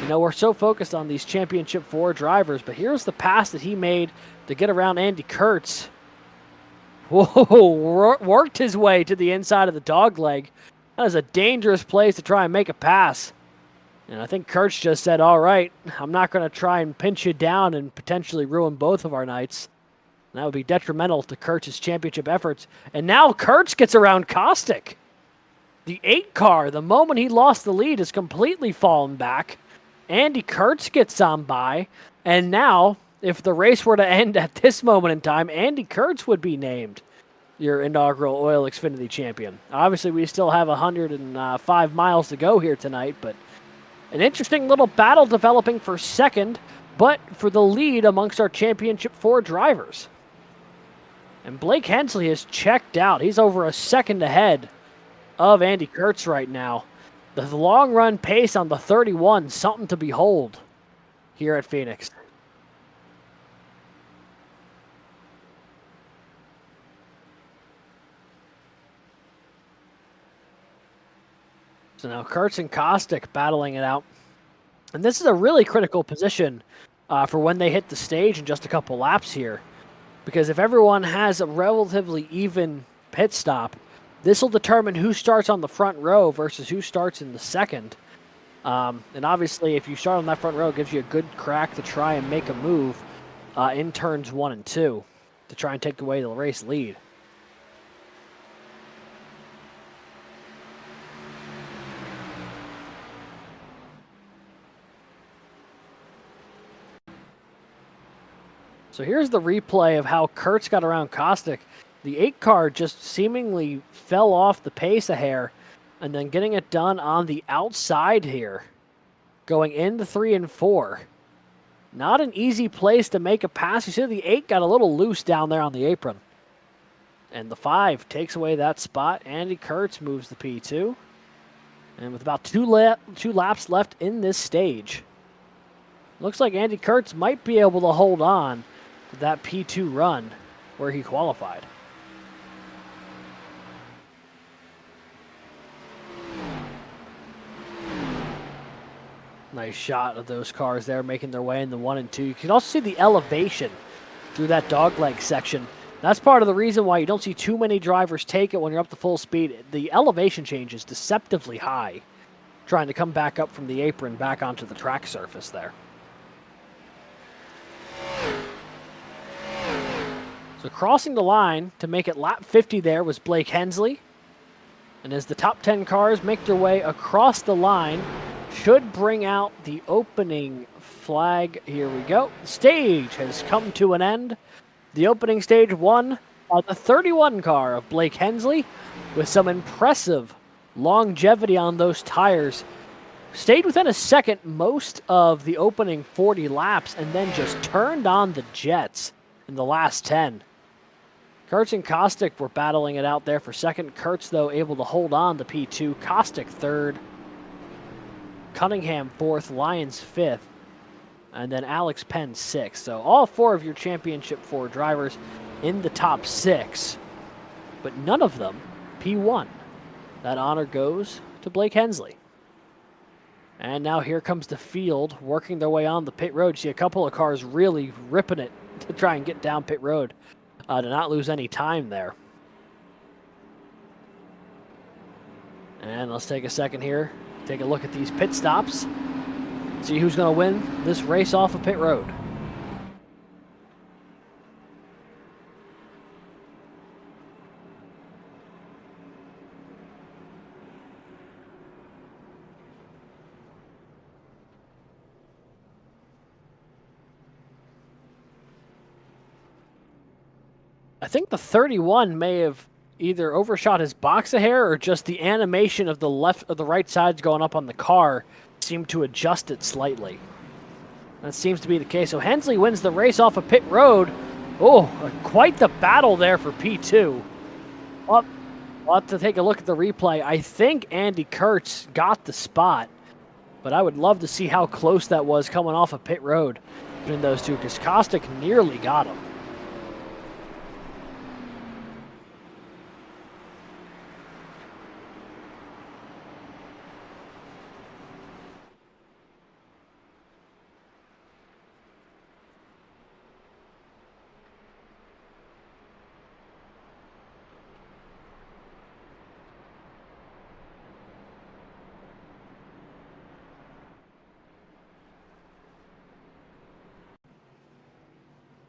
You know, we're so focused on these Championship 4 drivers, but here's the pass that he made to get around Andy Kurtz. Whoa, worked his way to the inside of the dogleg. That is a dangerous place to try and make a pass. And I think Kurtz just said, all right, I'm not going to try and pinch you down and potentially ruin both of our nights. And that would be detrimental to Kurtz's championship efforts. And now Kurtz gets around Kostick. The 8 car, the moment he lost the lead, has completely fallen back. Andy Kurtz gets on by. And now, if the race were to end at this moment in time, Andy Kurtz would be named your inaugural OiL Xfinity champion. Obviously, we still have 105 miles to go here tonight, but an interesting little battle developing for second, but for the lead amongst our Championship 4 drivers. And Blake Hensley has checked out. He's over a second ahead of Andy Kurtz right now. The long run pace on the 31, something to behold here at Phoenix. So now Kurtz and Kostick battling it out. And this is a really critical position for when they hit the stage in just a couple laps here. Because if everyone has a relatively even pit stop, this will determine who starts on the front row versus who starts in the second. And obviously, if you start on that front row, it gives you a good crack to try and make a move in turns 1 and 2 to try and take away the race lead. So here's the replay of how Kurtz got around Kostick. The 8 car just seemingly fell off the pace a hair, and then getting it done on the outside here, going into 3 and 4. Not an easy place to make a pass. You see the 8 got a little loose down there on the apron. And the 5 takes away that spot. Andy Kurtz moves the P2. And with about two laps left in this stage, looks like Andy Kurtz might be able to hold on to that P2 run where he qualified. Nice shot of those cars there making their way in the 1 and 2. You can also see the elevation through that dogleg section. That's part of the reason why you don't see too many drivers take it when you're up to full speed. The elevation change is deceptively high, trying to come back up from the apron back onto the track surface there. So crossing the line to make it lap 50 there was Blake Hensley. And as the top 10 cars make their way across the line, should bring out the opening flag. Here we go. The stage has come to an end. The opening stage won by the 31 car of Blake Hensley with some impressive longevity on those tires. stayed within a second most of the opening 40 laps and then just turned on the jets in the last 10. Kurtz and Kostick were battling it out there for second. Kurtz, though, able to hold on to P2. Kostick third. Cunningham fourth. Lyons fifth. And then Alex Penn sixth. So all four of your Championship 4 drivers in the top 6. But none of them P1. That honor goes to Blake Hensley. And now here comes the field working their way on the pit road. See a couple of cars really ripping it to try and get down pit road to not lose any time there. And let's take a second here. Take a look at these pit stops. See who's going to win this race off of pit road. I think the 31 may have either overshot his box a hair or just the animation of the left or the right sides going up on the car seemed to adjust it slightly. That seems to be the case. So Hensley wins the race off of pit road. Oh, quite the battle there for P2. Well, we'll have to take a look at the replay. I think Andy Kurtz got the spot, but I would love to see how close that was coming off of pit road between those two, because Kostick nearly got him.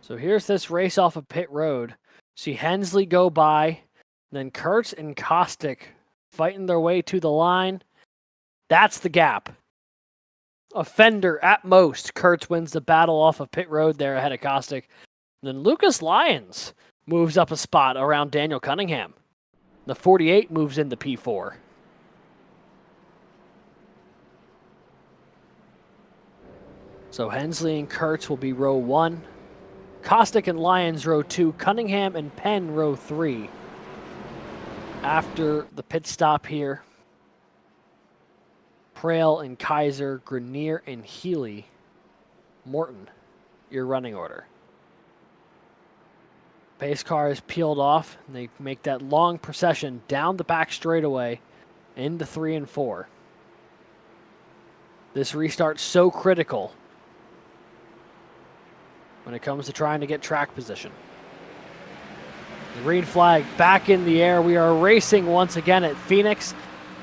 So here's this race off of pit road. See Hensley go by, then Kurtz and Kostick fighting their way to the line. That's the gap. A fender at most. Kurtz wins the battle off of pit road there ahead of Kostick. Then Lucas Lyons moves up a spot around Daniel Cunningham. The 48 moves into P4. So Hensley and Kurtz will be row 1. Kostick and Lyons row 2, Cunningham and Penn row 3. After the pit stop here, Prail and Kaiser, Grenier and Healy, Morton, your running order. Pace car is peeled off, and they make that long procession down the back straightaway into 3 and 4. This restart's so critical when it comes to trying to get track position. The green flag back in the air. We are racing once again at Phoenix.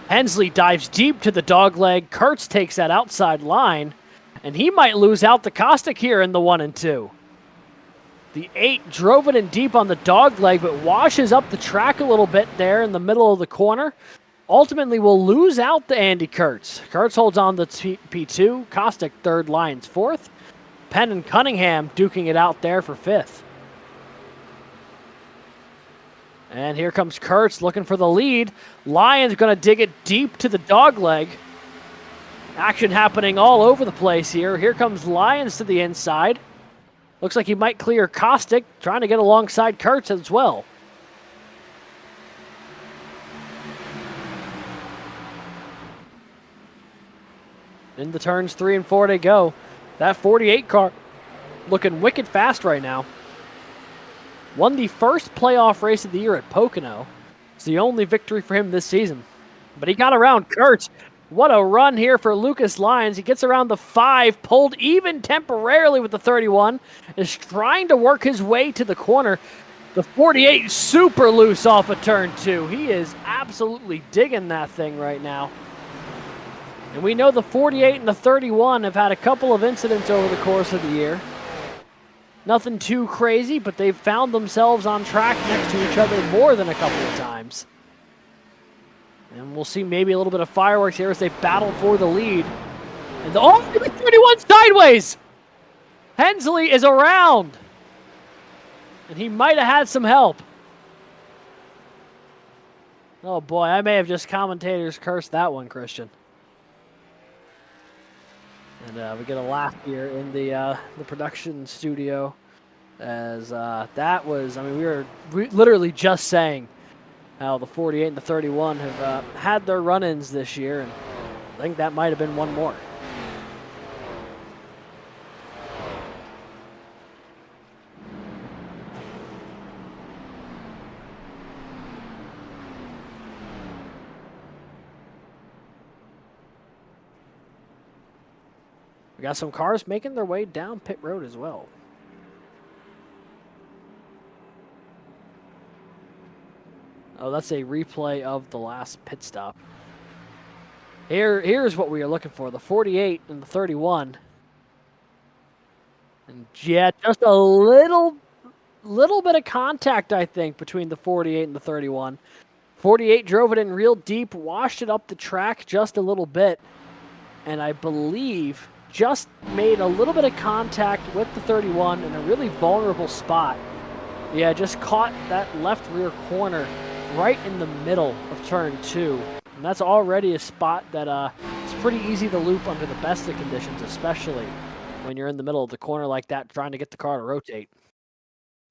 Hensley dives deep to the dogleg. Kurtz takes that outside line, and he might lose out to Kostick here in the 1 and 2. The 8 drove it in deep on the dogleg, but washes up the track a little bit there in the middle of the corner. Ultimately will lose out to Andy Kurtz. Kurtz holds on to P2. Kostick third, Lyons fourth. Penn and Cunningham duking it out there for 5th. And here comes Kurtz looking for the lead. Lyons going to dig it deep to the dogleg. Action happening all over the place here. Here comes Lyons to the inside. Looks like he might clear Kostick, trying to get alongside Kurtz as well. In the turns 3 and 4 they go. That 48 car looking wicked fast right now. Won the first playoff race of the year at Pocono. It's the only victory for him this season. But he got around Kurtz. What a run here for Lucas Lyons. He gets around the 5, pulled even temporarily with the 31. Is trying to work his way to the corner. The 48 super loose off of turn 2. He is absolutely digging that thing right now. And we know the 48 and the 31 have had a couple of incidents over the course of the year. Nothing too crazy, but they've found themselves on track next to each other more than a couple of times. And we'll see maybe a little bit of fireworks here as they battle for the lead. And the 31 sideways! Hensley is around! And he might have had some help. Oh boy, I may have just commentators cursed that one, Christian. And we get a laugh here in the production studio, as that was, I mean, we were literally just saying how the 48 and the 31 have had their run-ins this year, and I think that might have been one more. We got some cars making their way down pit road as well. Oh, that's a replay of the last pit stop. Here's what we are looking for: the 48 and the 31. And yeah, just a little bit of contact, I think, between the 48 and the 31. 48 drove it in real deep, washed it up the track just a little bit, and I believe just made a little bit of contact with the 31 in a really vulnerable spot. Yeah, just caught that left rear corner right in the middle of turn 2. And that's already a spot that it's pretty easy to loop under the best of conditions, especially when you're in the middle of the corner like that trying to get the car to rotate.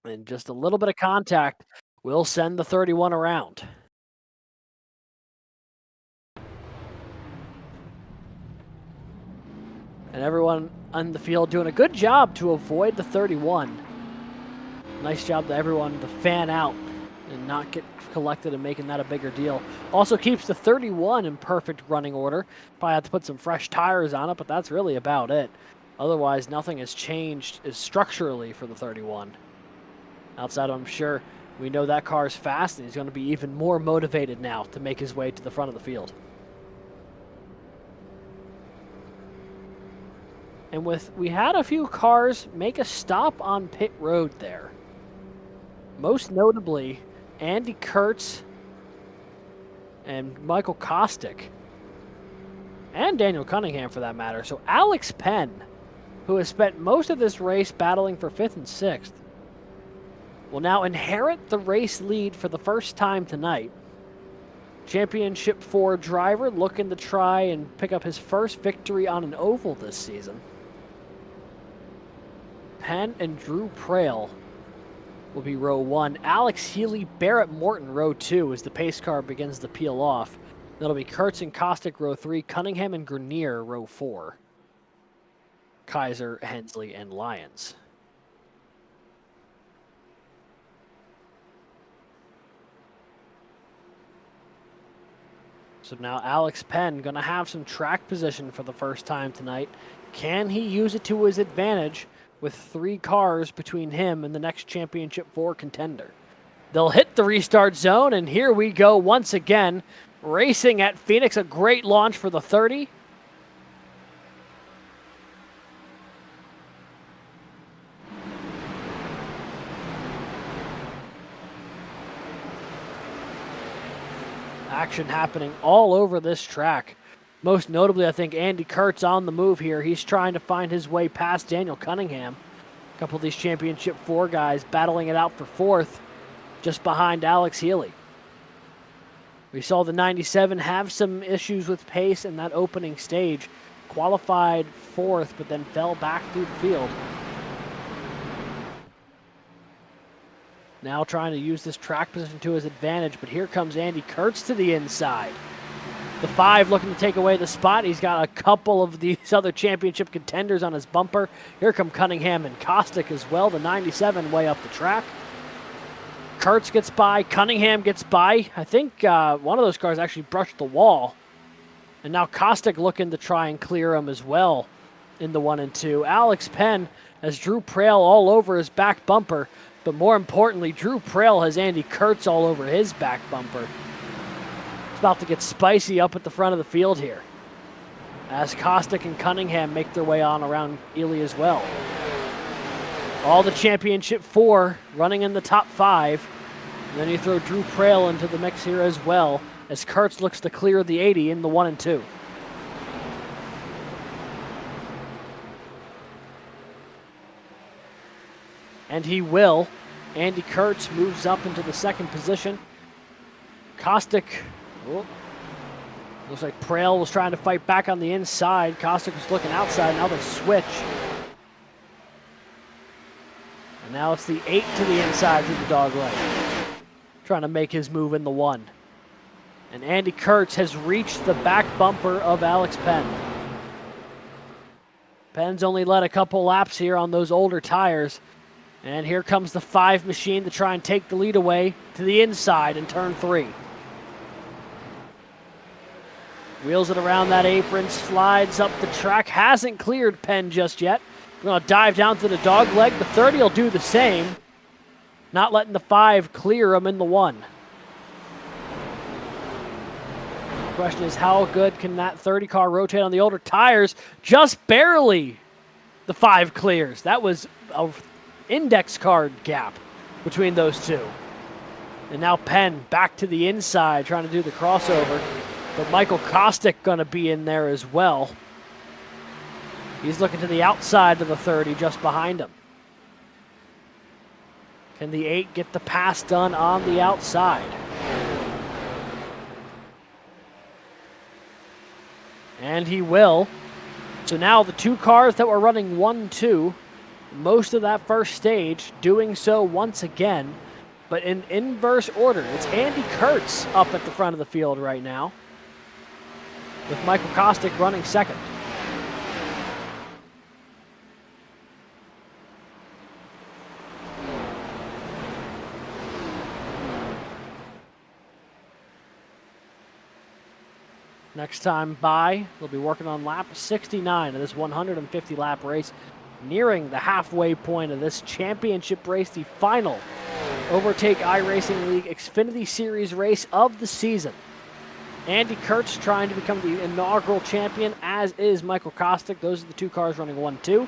And just a little bit of contact will send the 31 around. And everyone on the field doing a good job to avoid the 31. Nice job to everyone to fan out and not get collected and making that a bigger deal. Also keeps the 31 in perfect running order. Probably have to put some fresh tires on it, but that's really about it. Otherwise, nothing has changed structurally for the 31. Outside, I'm sure we know that car is fast, and he's going to be even more motivated now to make his way to the front of the field. And we had a few cars make a stop on pit road there. Most notably, Andy Kurtz and Michael Kostick, and Daniel Cunningham for that matter. So Alex Penn, who has spent most of this race battling for 5th and 6th, will now inherit the race lead for the first time tonight. Championship 4 driver looking to try and pick up his first victory on an oval this season. Penn and Drew Prail will be row 1. Alex Healy, Barrett Morton row 2 as the pace car begins to peel off. That'll be Kurtz and Kostick row 3, Cunningham and Grenier row 4. Kaiser, Hensley, and Lyons. So now Alex Penn going to have some track position for the first time tonight. Can he use it to his advantage with 3 cars between him and the next Championship 4 contender? They'll hit the restart zone, and here we go once again. Racing at Phoenix, a great launch for the 30. Action happening all over this track. Most notably, I think Andy Kurtz on the move here. He's trying to find his way past Daniel Cunningham. A couple of these Championship 4 guys battling it out for 4th, just behind Alex Healy. We saw the 97 have some issues with pace in that opening stage. Qualified 4th, but then fell back through the field. Now trying to use this track position to his advantage, but here comes Andy Kurtz to the inside. The 5 looking to take away the spot. He's got a couple of these other championship contenders on his bumper. Here come Cunningham and Kostick as well. The 97 way up the track. Kurtz gets by. Cunningham gets by. I think one of those cars actually brushed the wall. And now Kostick looking to try and clear him as well in the 1 and 2. Alex Penn has Drew Prail all over his back bumper. But more importantly, Drew Prail has Andy Kurtz all over his back bumper. It's about to get spicy up at the front of the field here, as Kostick and Cunningham make their way on around Ely as well. All the Championship 4 running in the top 5. And then you throw Drew Prail into the mix here as well, as Kurtz looks to clear the 80 in the 1 and 2. And he will. Andy Kurtz moves up into the 2nd position. Kostick, Looks like Prail was trying to fight back on the inside. Kostick was looking outside. Now they switch. And now it's the 8 to the inside through the dog leg. Trying to make his move in the 1. And Andy Kurtz has reached the back bumper of Alex Penn. Penn's only led a couple laps here on those older tires. And here comes the 5 machine to try and take the lead away to the inside in turn 3. Wheels it around that apron, slides up the track. Hasn't cleared Penn just yet. We're going to dive down to the dog leg. The 30 will do the same. Not letting the 5 clear him in the 1. The question is, how good can that 30 car rotate on the older tires? Just barely the 5 clears. That was an index card gap between those two. And now Penn back to the inside trying to do the crossover. But Michael Kostick going to be in there as well. He's looking to the outside of the 30 just behind him. Can the 8 get the pass done on the outside? And he will. So now the 2 cars that were running 1-2, most of that first stage, doing so once again, but in inverse order. It's Andy Kurtz up at the front of the field right now, with Michael Kostick running second. Next time by, they'll be working on lap 69 of this 150 lap race, nearing the halfway point of this championship race, the final Overtake iRacing League Xfinity Series race of the season. Andy Kurtz trying to become the inaugural champion, as is Michael Kostick. Those are the 2 cars running 1-2.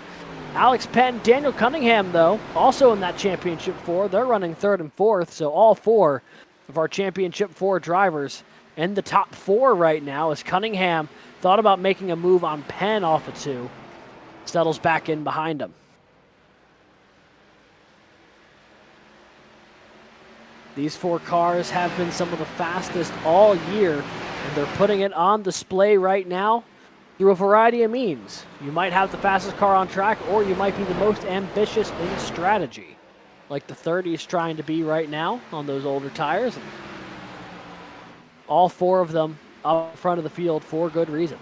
Alex Penn, Daniel Cunningham, though, also in that championship 4. They're running 3rd and 4th, so all 4 of our championship 4 drivers in the top 4 right now, as Cunningham thought about making a move on Penn off of 2. Settles back in behind him. These 4 cars have been some of the fastest all year, and they're putting it on display right now through a variety of means. You might have the fastest car on track, or you might be the most ambitious in strategy, like the 30 is trying to be right now on those older tires. All 4 of them up front of the field for good reason.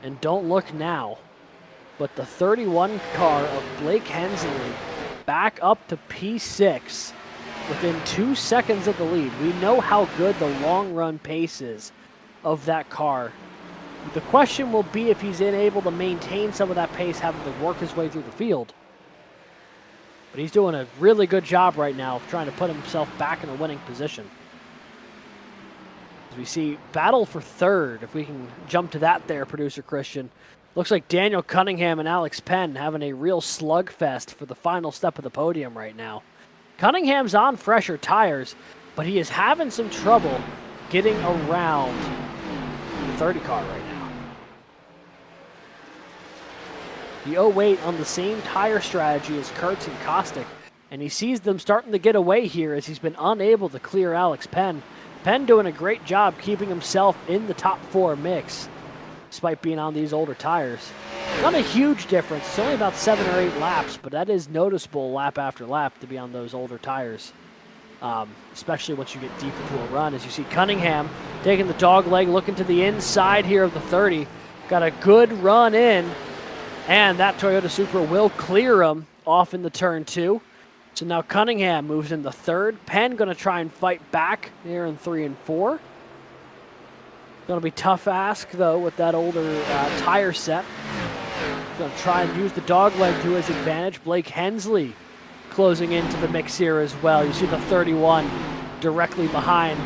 And don't look now, but the 31 car of Blake Hensley back up to P6 within 2 seconds of the lead. We know how good the long run pace is of that car. The question will be if he's able to maintain some of that pace, having to work his way through the field. But he's doing a really good job right now of trying to put himself back in a winning position. We see battle for 3rd, if we can jump to that there, producer Christian. Looks like Daniel Cunningham and Alex Penn having a real slugfest for the final step of the podium right now. Cunningham's on fresher tires, but he is having some trouble getting around the 30 car right now. The 08 on the same tire strategy as Kurtz and Kostick, and he sees them starting to get away here as he's been unable to clear Alex Penn. Penn doing a great job keeping himself in the top 4 mix, despite being on these older tires. Not a huge difference. It's only about 7 or 8 laps, but that is noticeable lap after lap to be on those older tires, especially once you get deep into a run. As you see Cunningham taking the dog leg, looking to the inside here of the 30. Got a good run in, and that Toyota Supra will clear him off in the turn 2. So now Cunningham moves into 3rd. Penn going to try and fight back here in 3 and 4. Going to be tough ask, though, with that older tire set. Going to try and use the dog leg to his advantage. Blake Hensley closing into the mix here as well. You see the 31 directly behind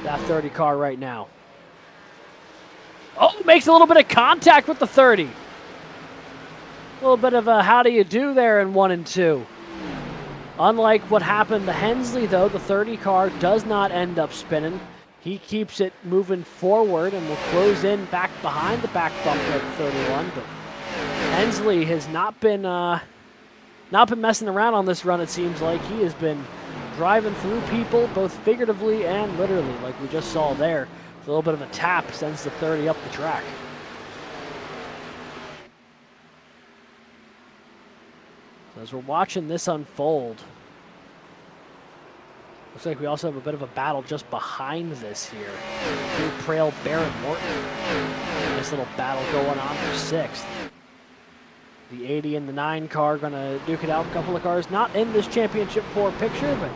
that 30 car right now. Oh, makes a little bit of contact with the 30. A little bit of a how do you do there in 1 and 2. Unlike what happened to Hensley, though, the 30 car does not end up spinning. He keeps it moving forward and will close in back behind the back bumper at 31. But Hensley has not been messing around on this run, it seems like. He has been driving through people, both figuratively and literally, like we just saw there. A little bit of a tap sends the 30 up the track. So as we're watching this unfold, looks like we also have a bit of a battle just behind this here. Blue Trail, Baron Morton. Nice little battle going on for 6th. The 80 and the 9 car going to duke it out. A couple of cars not in this Championship 4 picture, but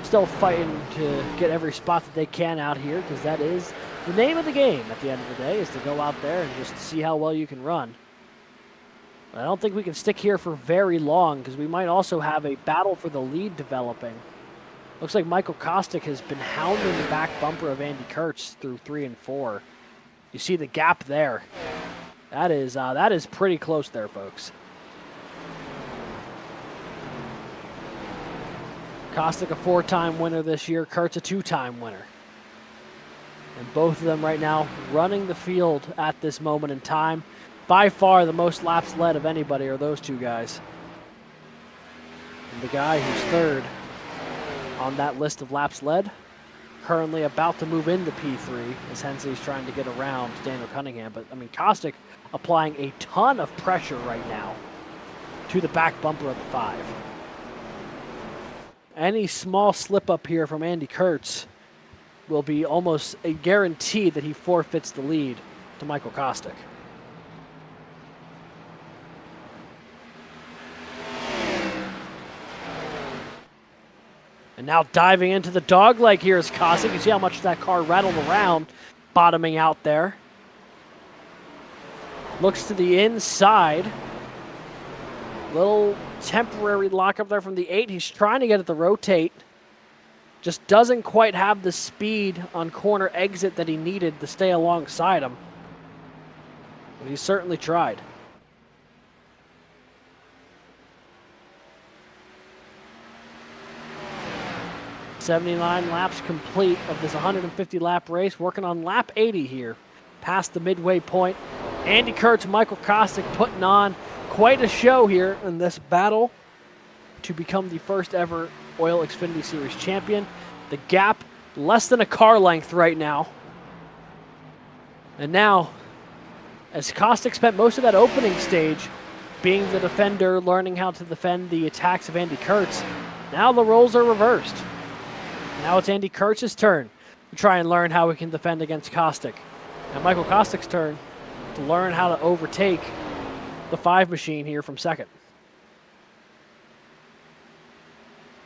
still fighting to get every spot that they can out here, because that is the name of the game at the end of the day, is to go out there and just see how well you can run. But I don't think we can stick here for very long, because we might also have a battle for the lead developing. Looks like Michael Kostick has been hounding the back bumper of Andy Kurtz through 3 and 4. You see the gap there. That is pretty close there, folks. Kostick a 4-time winner this year, Kurtz a 2-time winner. And both of them right now running the field at this moment in time. By far the most laps led of anybody are those two guys. And the guy who's 3rd on that list of laps led, currently about to move into P3 as Hensley's trying to get around Daniel Cunningham. But, I mean, Kostick applying a ton of pressure right now to the back bumper of the 5. Any small slip up here from Andy Kurtz will be almost a guarantee that he forfeits the lead to Michael Kostick. And now diving into the dogleg here is Kostick. You see how much that car rattled around, bottoming out there. Looks to the inside. Little temporary lock up there from the 8. He's trying to get it to rotate. Just doesn't quite have the speed on corner exit that he needed to stay alongside him. But he certainly tried. "79 laps complete of this 150-lap race. Working on lap 80 here, past the midway point. Andy Kurtz, Michael Kostick putting on quite a show here in this battle to become the first ever OiL Xfinity Series champion. The gap less than a car length right now. And now, as Kostick spent most of that opening stage being the defender, learning how to defend the attacks of Andy Kurtz, now the roles are reversed. Now it's Andy Kurtz's turn to try and learn how he can defend against Kostick. And Michael Kostick's turn to learn how to overtake the 5 machine here from 2nd.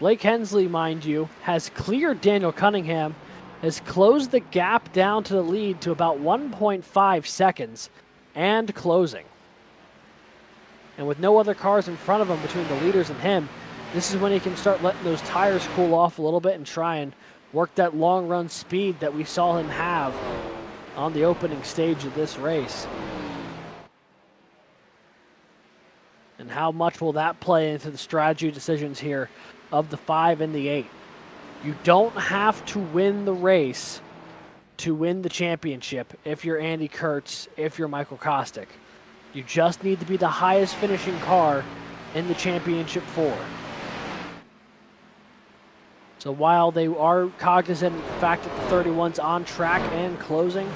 Blake Hensley, mind you, has cleared Daniel Cunningham, has closed the gap down to the lead to about 1.5 seconds, and closing. And with no other cars in front of him between the leaders and him, this is when he can start letting those tires cool off a little bit and try and work that long run speed that we saw him have on the opening stage of this race. And how much will that play into the strategy decisions here of the 5 and the 8? You don't have to win the race to win the championship if you're Andy Kurtz, if you're Michael Kostick. You just need to be the highest finishing car in the championship 4. So while they are cognizant of the fact that the 31's on track and closing,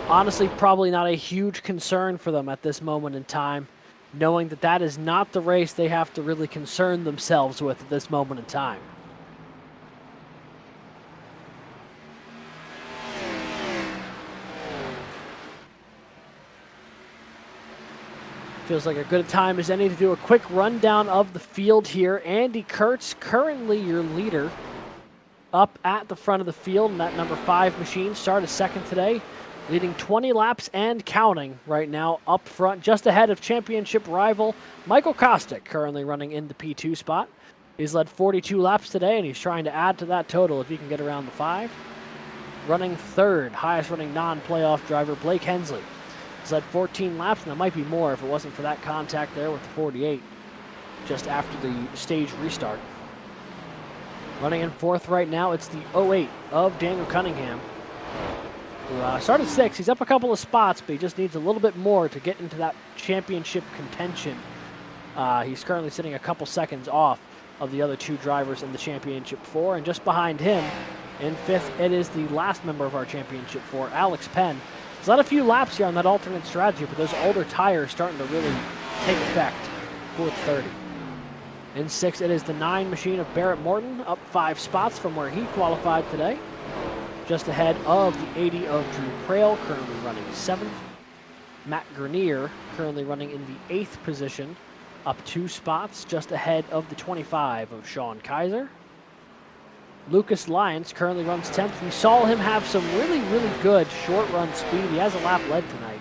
honestly probably not a huge concern for them at this moment in time, knowing that that is not the race they have to really concern themselves with at this moment in time. Feels like a good time as any to do a quick rundown of the field here. Andy Kurtz, currently your leader, up at the front of the field in that number 5 machine. Started 2nd today, leading 20 laps and counting right now up front, just ahead of championship rival Michael Kostick, currently running in the P2 spot. He's led 42 laps today, and he's trying to add to that total if he can get around the 5. Running 3rd, highest running non-playoff driver, Blake Hensley. He's led 14 laps, and that might be more if it wasn't for that contact there with the 48 just after the stage restart. Running in 4th right now, it's the 08 of Daniel Cunningham, who started 6th. He's up a couple of spots, but he just needs a little bit more to get into that championship contention. He's currently sitting a couple seconds off of the other 2 drivers in the championship 4, and just behind him In fifth, it is the last member of our championship four, Alex Penn. He's led a few laps here on that alternate strategy, but those older tires starting to really take effect. Fourth 30. In sixth, it is the 9 machine of Barrett Morton, up 5 spots from where he qualified today. Just ahead of the 80 of Drew Prail, currently running 7th. Matt Grenier, currently running in the 8th position, up 2 spots, just ahead of the 25 of Sean Kaiser. Lucas Lyons currently runs 10th. We saw him have some really, really good short run speed. He has a lap led tonight,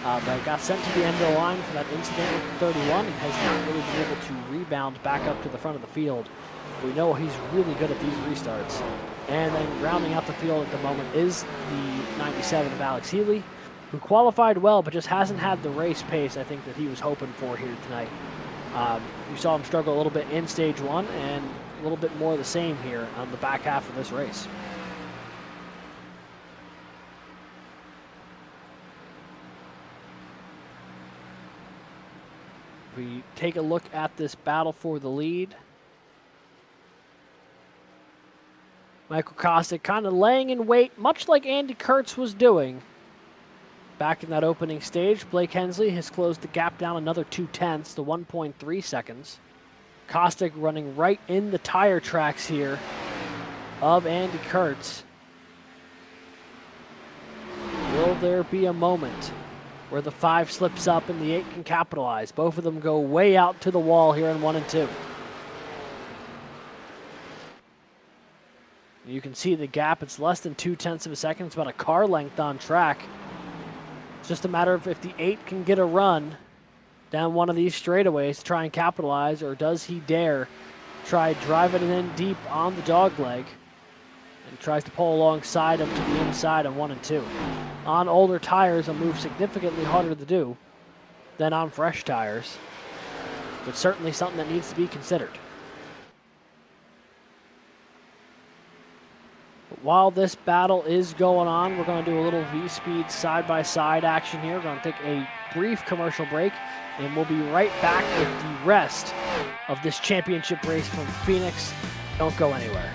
but got sent to the end of the line for that incident with the 31 and has not really been able to rebound back up to the front of the field. We know he's really good at these restarts. And then rounding out the field at the moment is the 97 of Alex Healy, who qualified well, but just hasn't had the race pace I think that he was hoping for here tonight. We saw him struggle a little bit in stage 1 and a little bit more of the same here on the back half of this race. We take a look at this battle for the lead. Michael Kostic kind of laying in wait, much like Andy Kurtz was doing back in that opening stage. Blake Hensley has closed the gap down another 0.2 to 1.3 seconds. Kostic running right in the tire tracks here of Andy Kurtz. Will there be a moment where the 5 slips up and the 8 can capitalize? Both of them go way out to the wall here in 1 and 2. You can see the gap. It's less than 0.2 of a second. It's about a car length on track. It's just a matter of if the 8 can get a run down one of these straightaways to try and capitalize, or does he dare try driving it in deep on the dog leg and tries to pull alongside him to the inside on 1 and 2. On older tires, a move significantly harder to do than on fresh tires, but certainly something that needs to be considered. But while this battle is going on, we're going to do a little Vspeed side-by-side action here. We're going to take a brief commercial break, and we'll be right back with the rest of this championship race from Phoenix. Don't go anywhere.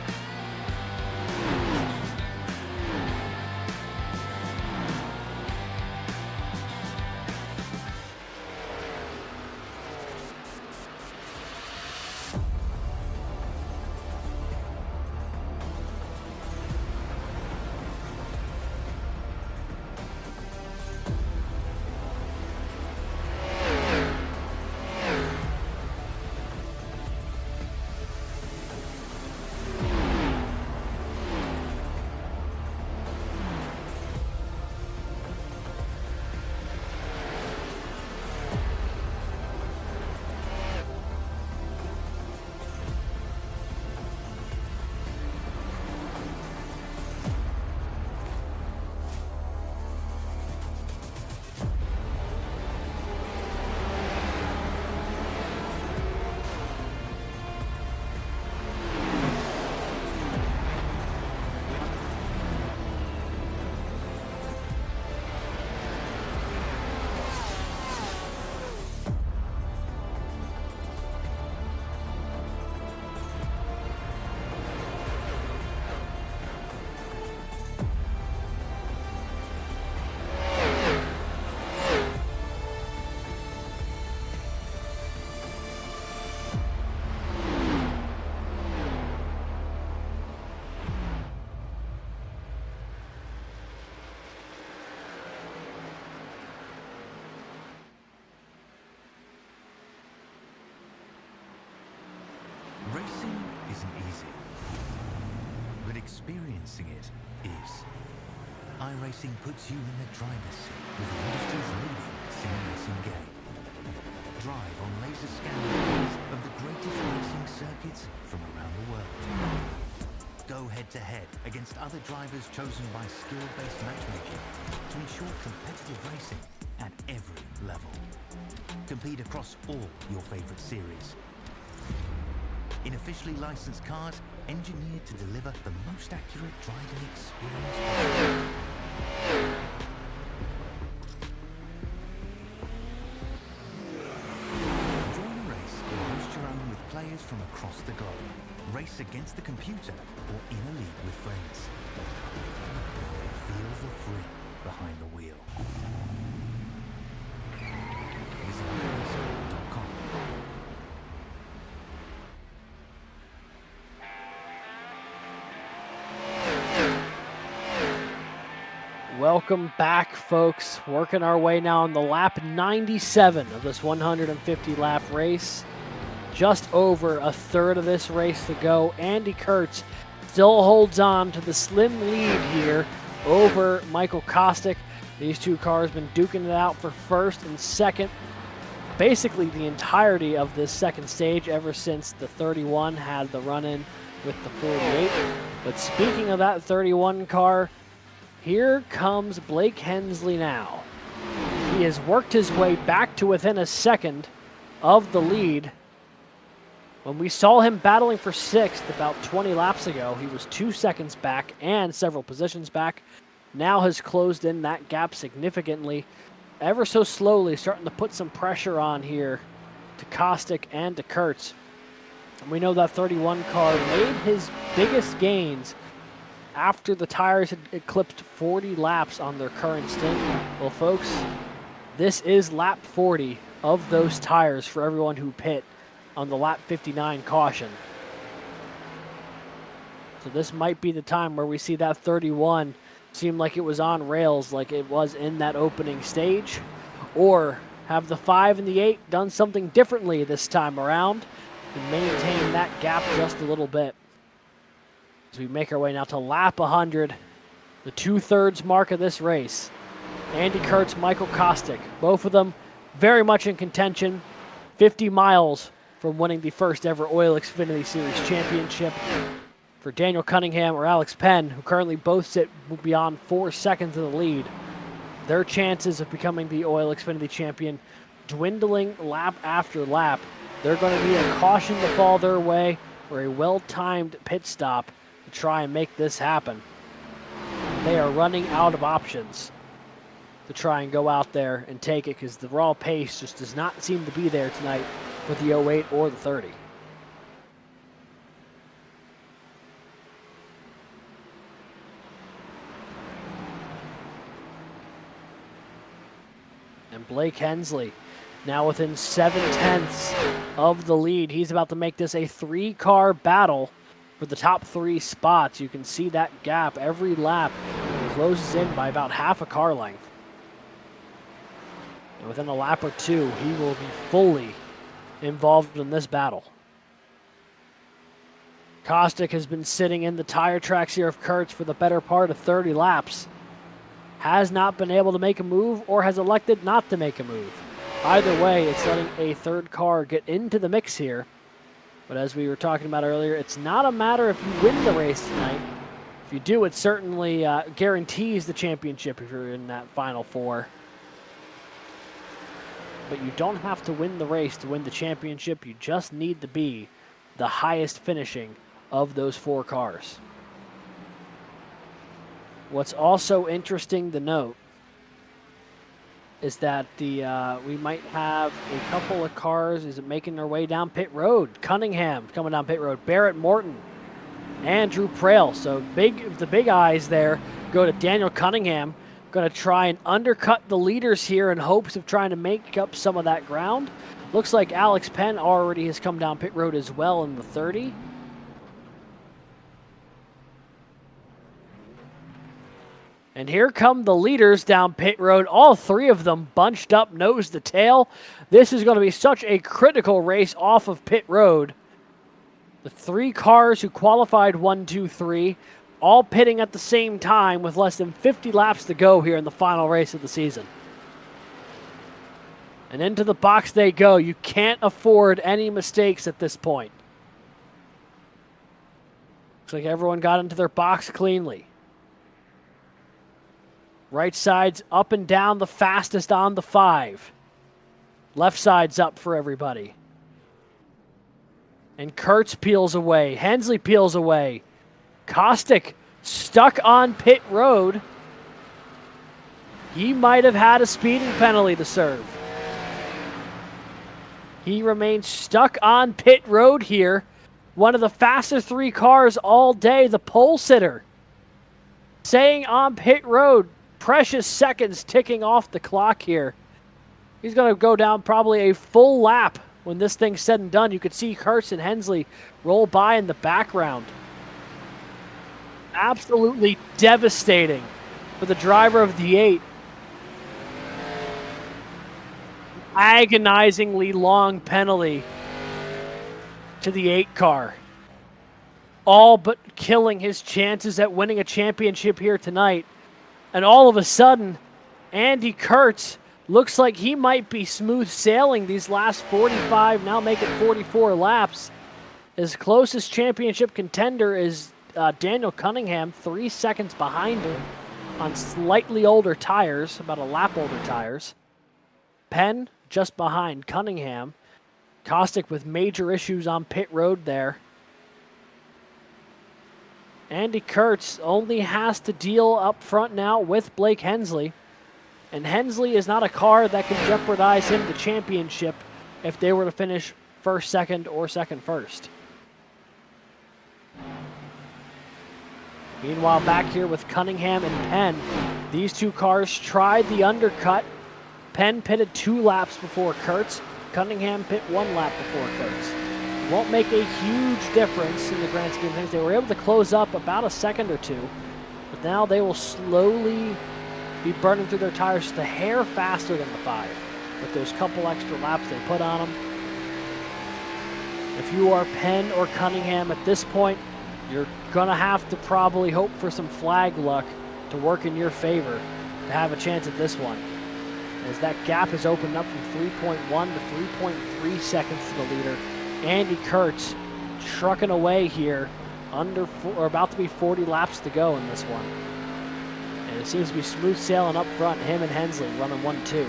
Racing isn't easy, but experiencing it is. iRacing puts you in the driver's seat with the industry's leading sim racing game. Drive on laser scan images of the greatest racing circuits from around the world. Go head-to-head against other drivers chosen by skill-based matchmaking to ensure competitive racing at every level. Compete across all your favorite series. In officially licensed cars, engineered to deliver the most accurate driving experience possible. Join a race and host your own with players from across the globe. Race against the computer or in a league with friends. Feel the thrill behind the wheel. Visit iRacing.com. Welcome back, folks. Working our way now on the lap 97 of this 150-lap race. Just over a third of this race to go. Andy Kurtz still holds on to the slim lead here over Michael Kostick. These two cars been duking it out for first and second basically the entirety of this second stage ever since the 31 had the run-in with the 48. But speaking of that 31 car, here comes Blake Hensley now. He has worked his way back to within a second of the lead. When we saw him battling for sixth about 20 laps ago, he was 2 seconds back and several positions back. Now has closed in that gap significantly, ever so slowly, starting to put some pressure on here to Kostick and to Kurtz. And we know that 31 car made his biggest gains after the tires had eclipsed 40 laps on their current stint. Well, folks, this is lap 40 of those tires for everyone who pit on the lap 59 caution. So this might be the time where we see that 31 seem like it was on rails like it was in that opening stage, or have the 5 and the 8 done something differently this time around and maintain that gap just a little bit. As we make our way now to lap 100, the 2/3 mark of this race. Andy Kurtz, Michael Kostick, both of them very much in contention, 50 miles from winning the first ever OiL Xfinity Series championship. For Daniel Cunningham or Alex Penn, who currently both sit beyond 4 seconds of the lead, their chances of becoming the OiL Xfinity champion dwindling lap after lap. They're going to need a caution to fall their way or a well-timed pit stop to try and make this happen. They are running out of options to try and go out there and take it, because the raw pace just does not seem to be there tonight for the 08 or the 30. And Blake Hensley now within 7/10 of the lead. He's about to make this a 3-car battle for the top 3 spots. You can see that gap every lap closes in by about half a car length. And within a lap or two, he will be fully involved in this battle. Kostick has been sitting in the tire tracks here of Kurtz for the better part of 30 laps. Has not been able to make a move, or has elected not to make a move. Either way, it's letting a third car get into the mix here. But as we were talking about earlier, it's not a matter if you win the race tonight. If you do, it certainly guarantees the championship if you're in that final 4. But you don't have to win the race to win the championship. You just need to be the highest finishing of those 4 cars. What's also interesting to note is that we might have a couple of cars making their way down pit road. Cunningham coming down pit road. Barrett Morton, Andrew Prail. So the big eyes there go to Daniel Cunningham. Going to try and undercut the leaders here in hopes of trying to make up some of that ground. Looks like Alex Penn already has come down pit road as well in the 30. And here come the leaders down pit road, all 3 of them bunched up nose to tail. This is going to be such a critical race off of pit road. The 3 cars who qualified 1, 2, 3, all pitting at the same time with less than 50 laps to go here in the final race of the season. And into the box they go. You can't afford any mistakes at this point. Looks like everyone got into their box cleanly. Right side's up and down the fastest on the 5. Left side's up for everybody. And Kurtz peels away. Hensley peels away. Kostick stuck on pit road. He might have had a speeding penalty to serve. He remains stuck on pit road here. One of the fastest 3 cars all day, the pole sitter. Staying on pit road, precious seconds ticking off the clock here. He's going to go down probably a full lap when this thing's said and done. You could see Kurtz and Hensley roll by in the background. Absolutely devastating for the driver of the 8. Agonizingly long penalty to the 8 car. All but killing his chances at winning a championship here tonight. And all of a sudden, Andy Kurtz looks like he might be smooth sailing these last 45, now make it 44 laps. His closest championship contender is Daniel Cunningham, 3 seconds behind him on slightly older tires, about a lap older tires. Penn just behind Cunningham. Kostick with major issues on pit road there. Andy Kurtz only has to deal up front now with Blake Hensley. And Hensley is not a car that can jeopardize him the championship if they were to finish first, second, or second, first. Meanwhile, back here with Cunningham and Penn, these 2 cars tried the undercut. Penn pitted 2 laps before Kurtz. Cunningham pit 1 lap before Kurtz. Won't make a huge difference in the grand scheme of things. They were able to close up about a second or 2, but now they will slowly be burning through their tires just a hair faster than the 5 with those couple extra laps they put on them. If you are Penn or Cunningham at this point, you're going to have to probably hope for some flag luck to work in your favor to have a chance at this one, as that gap has opened up from 3.1 to 3.3 seconds to the leader. Andy Kurtz trucking away here, about to be 40 laps to go in this one. And it seems to be smooth sailing up front, him and Hensley running 1-2.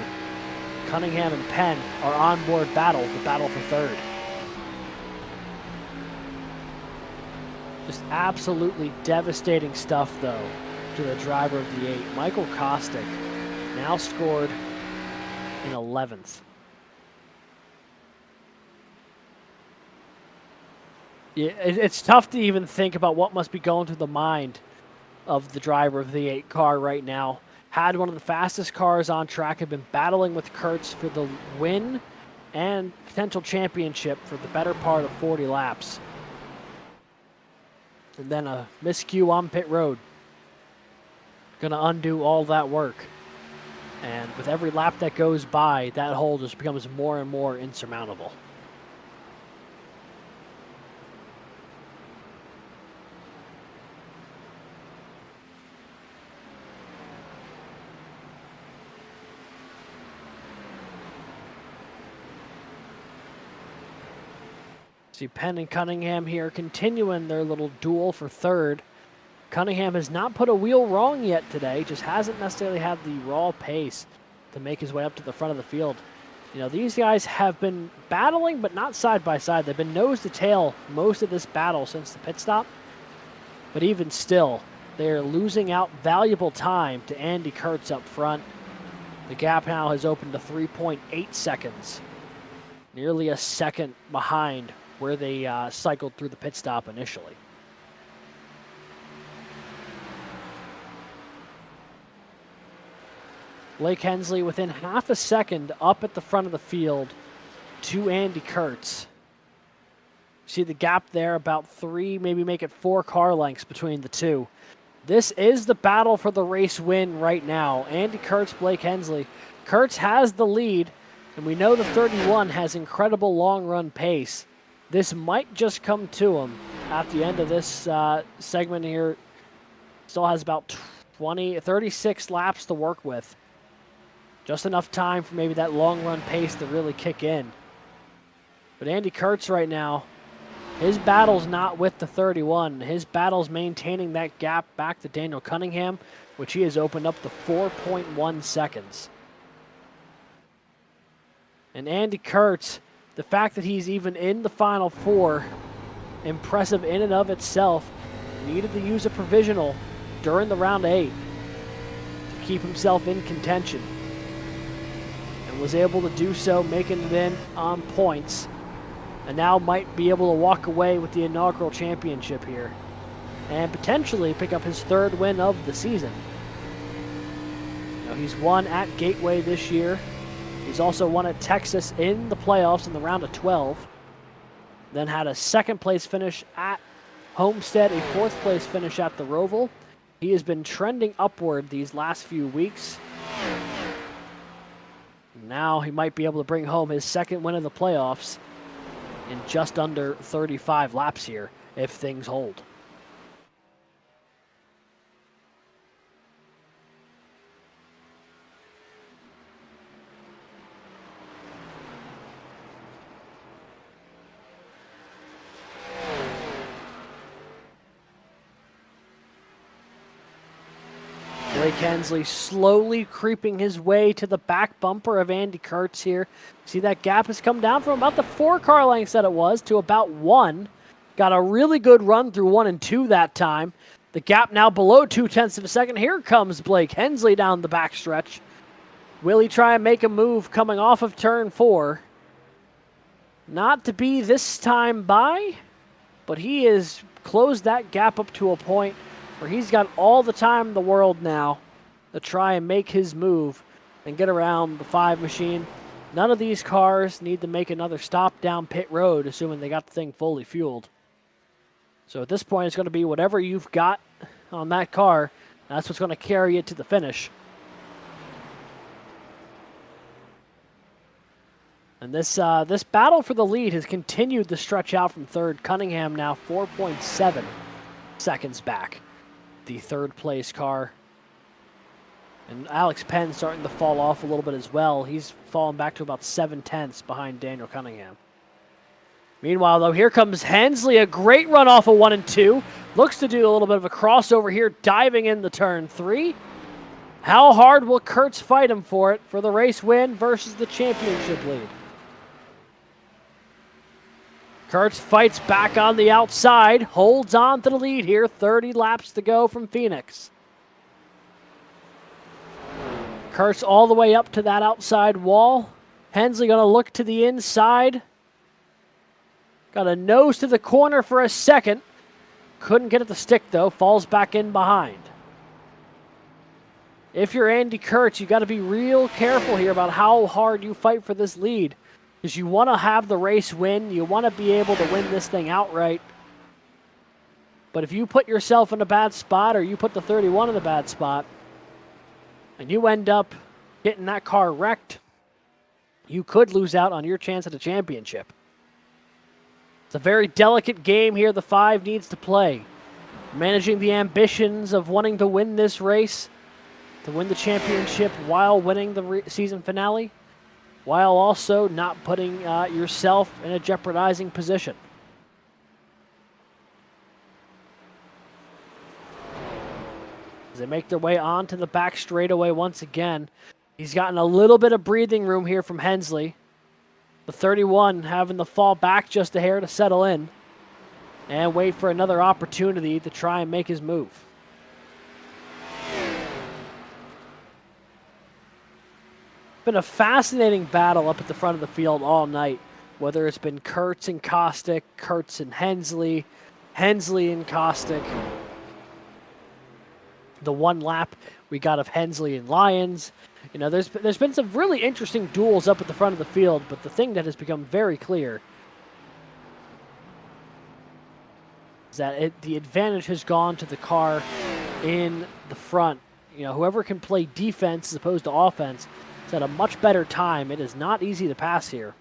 Cunningham and Penn are onboard battle, the battle for third. Just absolutely devastating stuff, though, to the driver of the 8. Michael Kostick now scored in 11th. Yeah, it's tough to even think about what must be going through the mind of the driver of the 8 car right now. Had one of the fastest cars on track, had been battling with Kurtz for the win and potential championship for the better part of 40 laps. And then a miscue on pit road. Gonna undo all that work. And with every lap that goes by, that hole just becomes more and more insurmountable. See Penn and Cunningham here continuing their little duel for third. Cunningham has not put a wheel wrong yet today, just hasn't necessarily had the raw pace to make his way up to the front of the field. You know, these guys have been battling, but not side by side. They've been nose to tail most of this battle since the pit stop. But even still, they're losing out valuable time to Andy Kurtz up front. The gap now has opened to 3.8 seconds, nearly a second behind where they cycled through the pit stop initially. Blake Hensley within half a second up at the front of the field to Andy Kurtz. See the gap there, about 3, maybe make it 4 car lengths between the two. This is the battle for the race win right now. Andy Kurtz, Blake Hensley. Kurtz has the lead, and we know the 31 has incredible long run pace. This might just come to him at the end of this segment here. Still has about 36 laps to work with. Just enough time for maybe that long run pace to really kick in. But Andy Kurtz right now, his battle's not with the 31. His battle's maintaining that gap back to Daniel Cunningham, which he has opened up to 4.1 seconds. And Andy Kurtz, the fact that he's even in the Final Four, impressive in and of itself. Needed to use a provisional during the round 8 to keep himself in contention. And and was able to do so, making it in on points, and now might be able to walk away with the inaugural championship here and potentially pick up his 3rd win of the season. You know, he's won at Gateway this year. He's also won at Texas in the playoffs in the round of 12. Then had a 2nd place finish at Homestead, a 4th place finish at the Roval. He has been trending upward these last few weeks. Now he might be able to bring home his 2nd win of the playoffs in just under 35 laps here if things hold. Blake Hensley slowly creeping his way to the back bumper of Andy Kurtz here. See, that gap has come down from about the 4 car lengths that it was to about 1. Got a really good run through 1 and 2 that time. The gap now below 0.2 of a second. Here comes Blake Hensley down the backstretch. Will he try and make a move coming off of turn 4? Not to be this time by, but he has closed that gap up to a point where he's got all the time in the world now to try and make his move and get around the 5 machine. None of these cars need to make another stop down pit road, assuming they got the thing fully fueled. So at this point, it's going to be whatever you've got on that car. That's what's going to carry it to the finish. And this battle for the lead has continued to stretch out from 3rd. Cunningham now 4.7 seconds back, the 3rd place car. And Alex Penn starting to fall off a little bit as well. He's fallen back to about 0.7 behind Daniel Cunningham. Meanwhile, though, here comes Hensley, a great run off of 1 and 2. Looks to do a little bit of a crossover here, diving into turn 3. How hard will Kurtz fight him for it for the race win versus the championship lead? Kurtz fights back on the outside, holds on to the lead here, 30 laps to go from Phoenix. Kurtz all the way up to that outside wall. Hensley going to look to the inside. Got a nose to the corner for a second. Couldn't get it to stick, though. Falls back in behind. If you're Andy Kurtz, you got to be real careful here about how hard you fight for this lead, because you want to have the race win. You want to be able to win this thing outright. But if you put yourself in a bad spot, or you put the 31 in a bad spot, and you end up getting that car wrecked, you could lose out on your chance at a championship. It's a very delicate game here the 5 needs to play. Managing the ambitions of wanting to win this race, to win the championship while winning the season finale, while also not putting yourself in a jeopardizing position. As they make their way onto the back straightaway once again, he's gotten a little bit of breathing room here from Hensley. The 31 having to fall back just a hair to settle in and wait for another opportunity to try and make his move. Been a fascinating battle up at the front of the field all night, whether it's been Kurtz and Kostick, Kurtz and Hensley, Hensley and Kostick. The 1 lap we got of Hensley and Lyons. You know, there's been some really interesting duels up at the front of the field, but the thing that has become very clear is that the advantage has gone to the car in the front. You know, whoever can play defense as opposed to offense has had a much better time. It is not easy to pass here.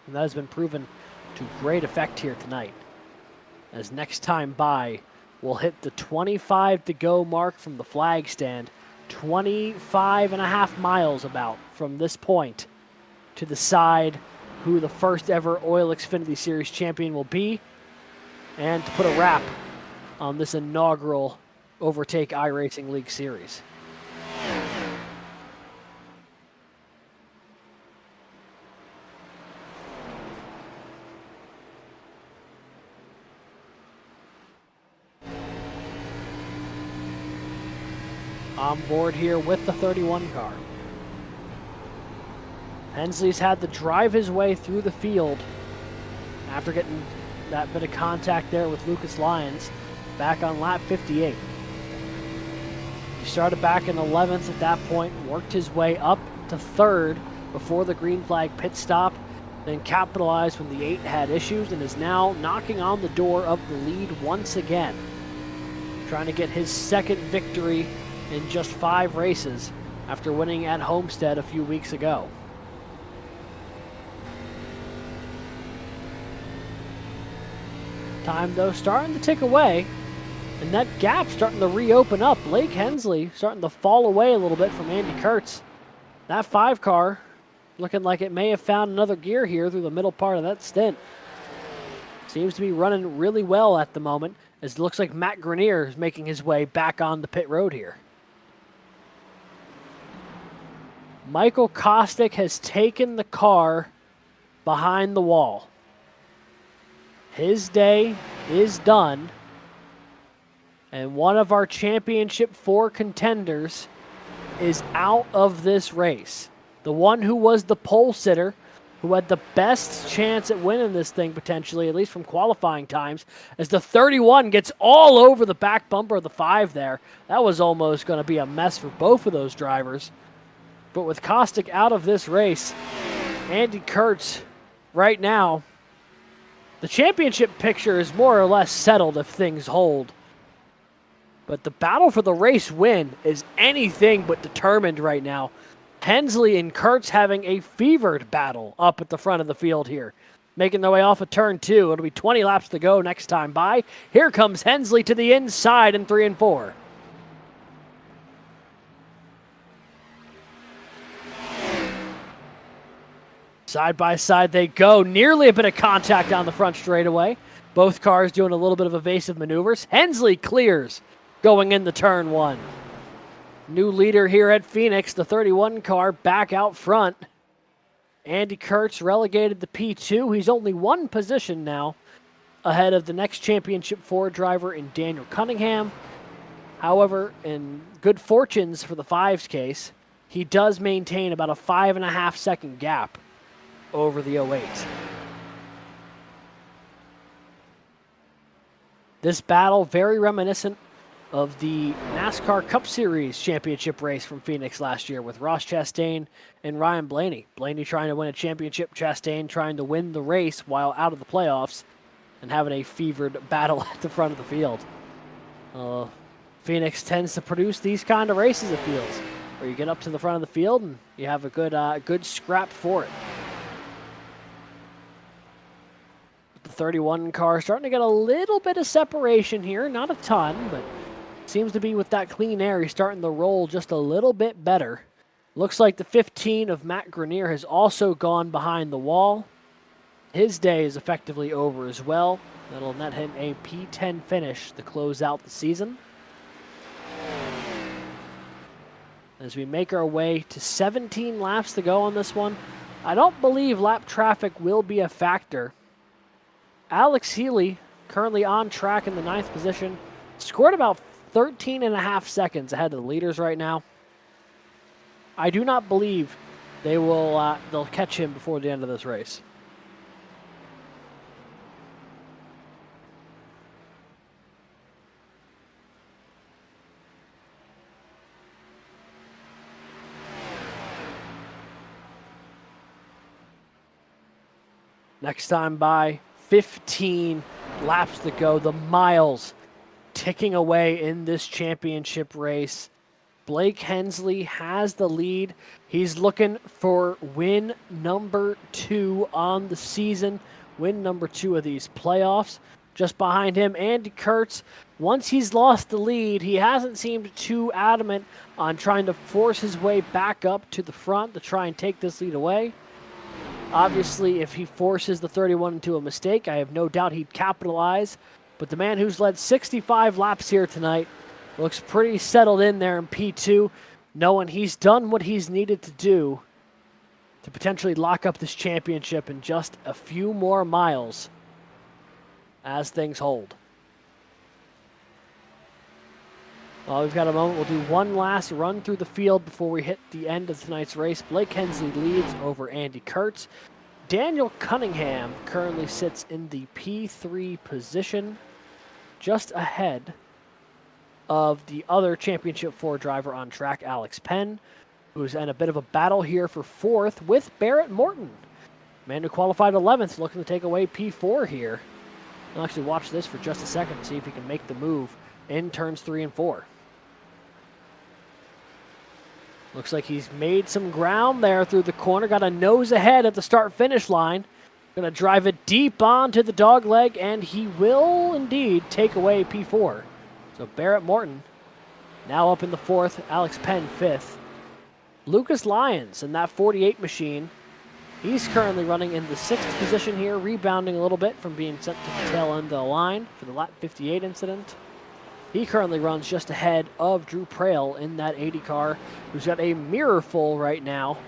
And that has been proven to great effect here tonight. As next time by, we'll hit the 25 to go mark from the flag stand. 25.5 miles about from this point to decide who the first ever OiL Xfinity Series champion will be, and to put a wrap on this inaugural Overtake iRacing League Series. On board here with the 31 car. Hensley's had to drive his way through the field after getting that bit of contact there with Lucas Lyons back on lap 58. He started back in 11th at that point, worked his way up to 3rd before the green flag pit stop, then capitalized when the 8 had issues and is now knocking on the door of the lead once again, trying to get his 2nd victory in just 5 races after winning at Homestead a few weeks ago. Time, though, starting to tick away, and that gap starting to reopen up. Blake Hensley starting to fall away a little bit from Andy Kurtz. That 5 car looking like it may have found another gear here through the middle part of that stint. Seems to be running really well at the moment, as it looks like Matt Grenier is making his way back on the pit road here. Michael Kostick has taken the car behind the wall. His day is done, and one of our Championship 4 contenders is out of this race. The one who was the pole sitter, who had the best chance at winning this thing potentially, at least from qualifying times, as the 31 gets all over the back bumper of the 5 there. That was almost going to be a mess for both of those drivers. But with Kostick out of this race, Andy Kurtz right now, the championship picture is more or less settled if things hold. But the battle for the race win is anything but determined right now. Hensley and Kurtz having a fevered battle up at the front of the field here, making their way off of turn 2. It'll be 20 laps to go next time by. Here comes Hensley to the inside in 3 and 4. Side by side they go. Nearly a bit of contact on the front straightaway. Both cars doing a little bit of evasive maneuvers. Hensley clears going into turn 1. New leader here at Phoenix, the 31 car back out front. Andy Kurtz relegated to P2. He's only 1 position now ahead of the next Championship 4 driver in Daniel Cunningham. However, in good fortunes for the 5's case, he does maintain about a 5.5 second gap over the 08. This battle very reminiscent of the NASCAR Cup Series championship race from Phoenix last year with Ross Chastain and Ryan Blaney. Blaney trying to win a championship, Chastain trying to win the race while out of the playoffs and having a fevered battle at the front of the field. Phoenix tends to produce these kind of races, it feels, where you get up to the front of the field and you have a good scrap for it. The 31 car starting to get a little bit of separation here, not a ton, but seems to be with that clean air, he's starting to roll just a little bit better. Looks like the 15 of Matt Grenier has also gone behind the wall. His day is effectively over as well. That'll net him a P10 finish to close out the season. As we make our way to 17 laps to go on this one, I don't believe lap traffic will be a factor. Alex Healy, currently on track in the 9th position, scored about 13.5 seconds ahead of the leaders right now. I do not believe they'll catch him before the end of this race. Next time by, 15 laps to go. The miles ticking away in this championship race. Blake Hensley has the lead. He's looking for win number 2 on the season, win number 2 of these playoffs. Just behind him, Andy Kurtz. Once he's lost the lead, he hasn't seemed too adamant on trying to force his way back up to the front to try and take this lead away. Obviously, if he forces the 31 into a mistake, I have no doubt he'd capitalize. But the man who's led 65 laps here tonight looks pretty settled in there in P2, knowing he's done what he's needed to do to potentially lock up this championship in just a few more miles as things hold. We've got a moment. We'll do one last run through the field before we hit the end of tonight's race. Blake Hensley leads over Andy Kurtz. Daniel Cunningham currently sits in the P3 position, just ahead of the other Championship 4 driver on track, Alex Penn, who's in a bit of a battle here for 4th with Barrett Morton. Man who qualified 11th, looking to take away P4 here. I'll actually watch this for just a second to see if he can make the move in turns 3 and 4. Looks like he's made some ground there through the corner. Got a nose ahead at the start-finish line. Going to drive it deep onto the dog leg, and he will indeed take away P4. So Barrett Morton now up in the 4th. Alex Penn 5th. Lucas Lyons in that 48 machine. He's currently running in the 6th position here, rebounding a little bit from being sent to the tail end of the line for the lap 58 incident. He currently runs just ahead of Drew Prail in that 80 car, who's got a mirror full right now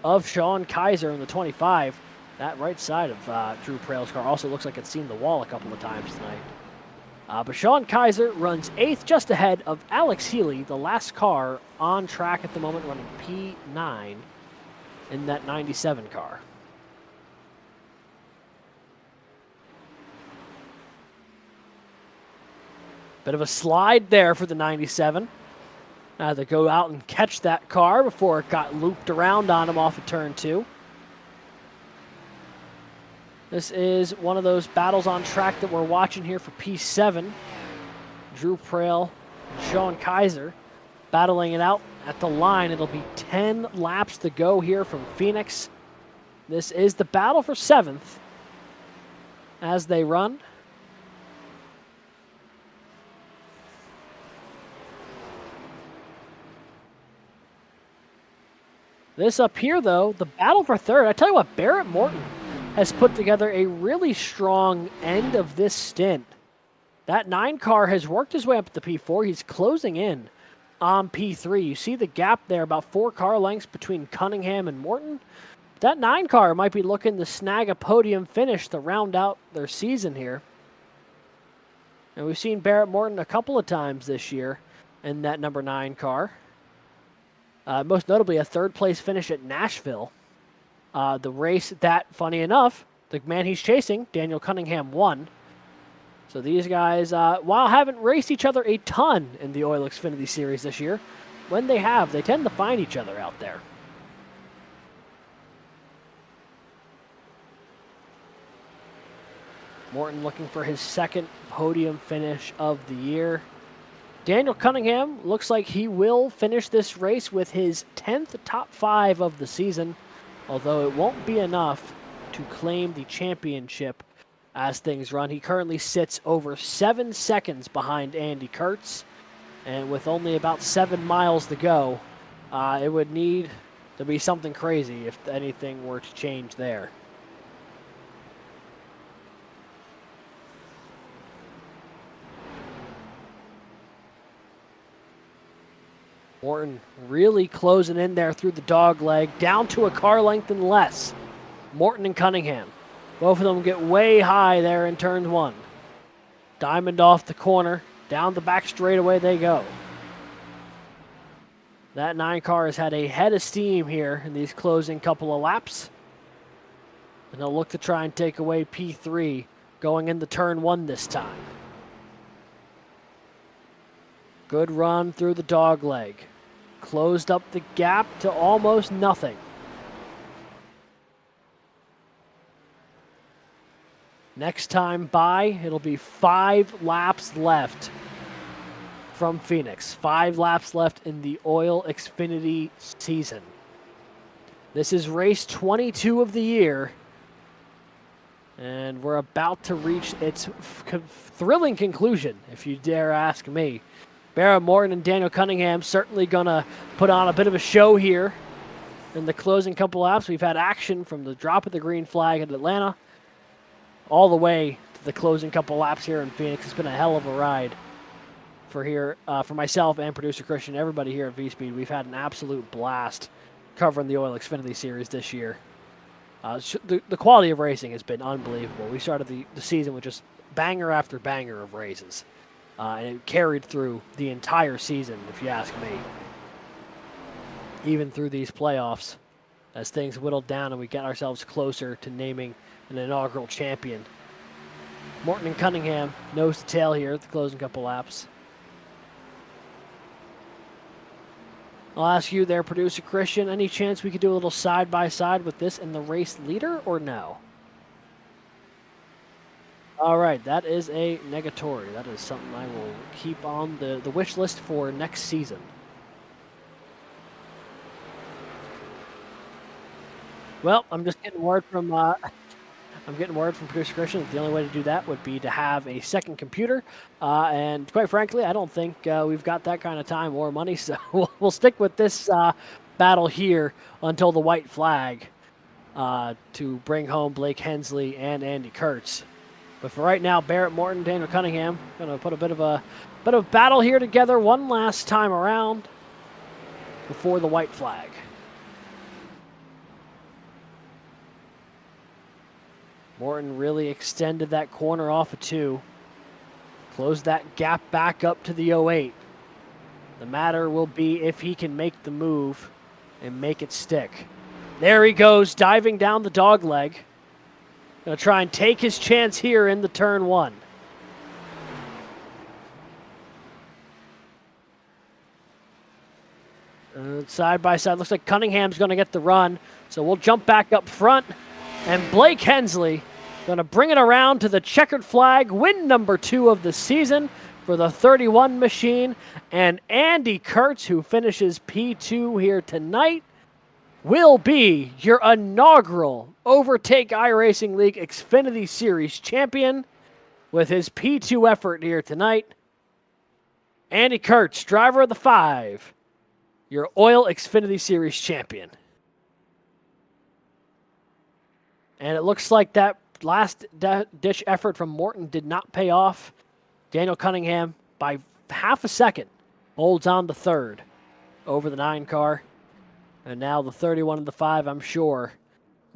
of Sean Kaiser in the 25. That right side of Drew Prail's car also looks like it's seen the wall a couple of times tonight. But Sean Kaiser runs 8th, just ahead of Alex Healy, the last car on track at the moment, running P9 in that 97 car. Bit of a slide there for the 97. Had to go out and catch that car before it got looped around on him off of turn 2. This is one of those battles on track that we're watching here for P7. Drew Prail and Sean Kaiser battling it out at the line. It'll be 10 laps to go here from Phoenix. This is the battle for 7th as they run. This up here, though, the battle for 3rd. I tell you what, Barrett Morton has put together a really strong end of this stint. That 9 car has worked his way up to P4. He's closing in on P3. You see the gap there, about 4 car lengths between Cunningham and Morton. That 9 car might be looking to snag a podium finish to round out their season here. And we've seen Barrett Morton a couple of times this year in that number 9 car. Most notably, a 3rd place finish at Nashville. The race that, funny enough, the man he's chasing, Daniel Cunningham, won. So these guys, while haven't raced each other a ton in the OiL Xfinity Series this year, when they have, they tend to find each other out there. Morton looking for his 2nd podium finish of the year. Daniel Cunningham looks like he will finish this race with his 10th top 5 of the season, although it won't be enough to claim the championship as things run. He currently sits over 7 seconds behind Andy Kurtz, and with only about 7 miles to go, it would need to be something crazy if anything were to change there. Morton really closing in there through the dog leg, down to a car length and less. Morton and Cunningham. Both of them get way high there in turn 1. Diamond off the corner, down the back straightaway they go. That 9 car has had a head of steam here in these closing couple of laps. And they'll look to try and take away P3 going into turn 1 this time. Good run through the dog leg. Closed up the gap to almost nothing. Next time by, it'll be 5 laps left from Phoenix. 5 laps left in the OiL Xfinity season. This is race 22 of the year. And we're about to reach its thrilling conclusion, if you dare ask me. Barrett Morton and Daniel Cunningham certainly going to put on a bit of a show here in the closing couple laps. We've had action from the drop of the green flag at Atlanta all the way to the closing couple laps here in Phoenix. It's been a hell of a ride for myself and producer Christian, everybody here at Vspeed. We've had an absolute blast covering the OiL Xfinity Series this year. The quality of racing has been unbelievable. We started the season with just banger after banger of races. And it carried through the entire season, if you ask me. Even through these playoffs, as things whittled down and we get ourselves closer to naming an inaugural champion. Morton and Cunningham, nose to tail here at the closing couple laps. I'll ask you there, producer Christian, any chance we could do a little side-by-side with this and the race leader, or no? All right, that is a negatory. That is something I will keep on the wish list for next season. Well, I'm just getting word from producer Christian that the only way to do that would be to have a second computer, and quite frankly, I don't think we've got that kind of time or money, so we'll stick with this battle here until the white flag to bring home Blake Hensley and Andy Kurtz. But for right now, Barrett Morton, Daniel Cunningham, going to put a bit of battle here together one last time around before the white flag. Morton really extended that corner off of 2. Closed that gap back up to the 08. The matter will be if he can make the move and make it stick. There he goes, diving down the dog leg. Going to try and take his chance here in the turn 1. Side by side, looks like Cunningham's going to get the run. So we'll jump back up front. And Blake Hensley going to bring it around to the checkered flag, win number 2 of the season for the 31 machine. And Andy Kurtz, who finishes P2 here tonight, will be your inaugural Overtake iRacing League Xfinity Series champion with his P2 effort here tonight. Andy Kurtz, driver of the 5, your OiL Xfinity Series champion. And it looks like that last ditch effort from Morton did not pay off. Daniel Cunningham, by half a second, holds on to 3rd over the 9 car. And now the 31 and the 5, I'm sure,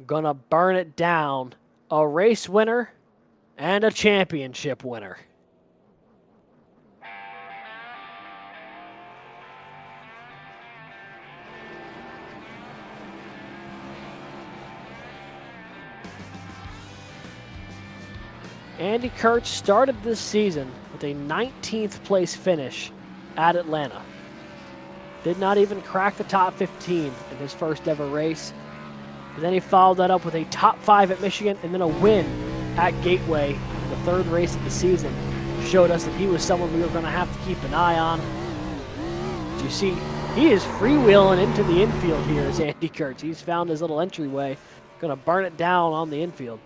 going to burn it down. A race winner and a championship winner. Andy Kurtz started this season with a 19th place finish at Atlanta. Did not even crack the top 15 in his first ever race. But then he followed that up with a top 5 at Michigan and then a win at Gateway, the 3rd race of the season. Showed us that he was someone we were going to have to keep an eye on. As you see, he is freewheeling into the infield here as Andy Kurtz. He's found his little entryway. Going to burn it down on the infield.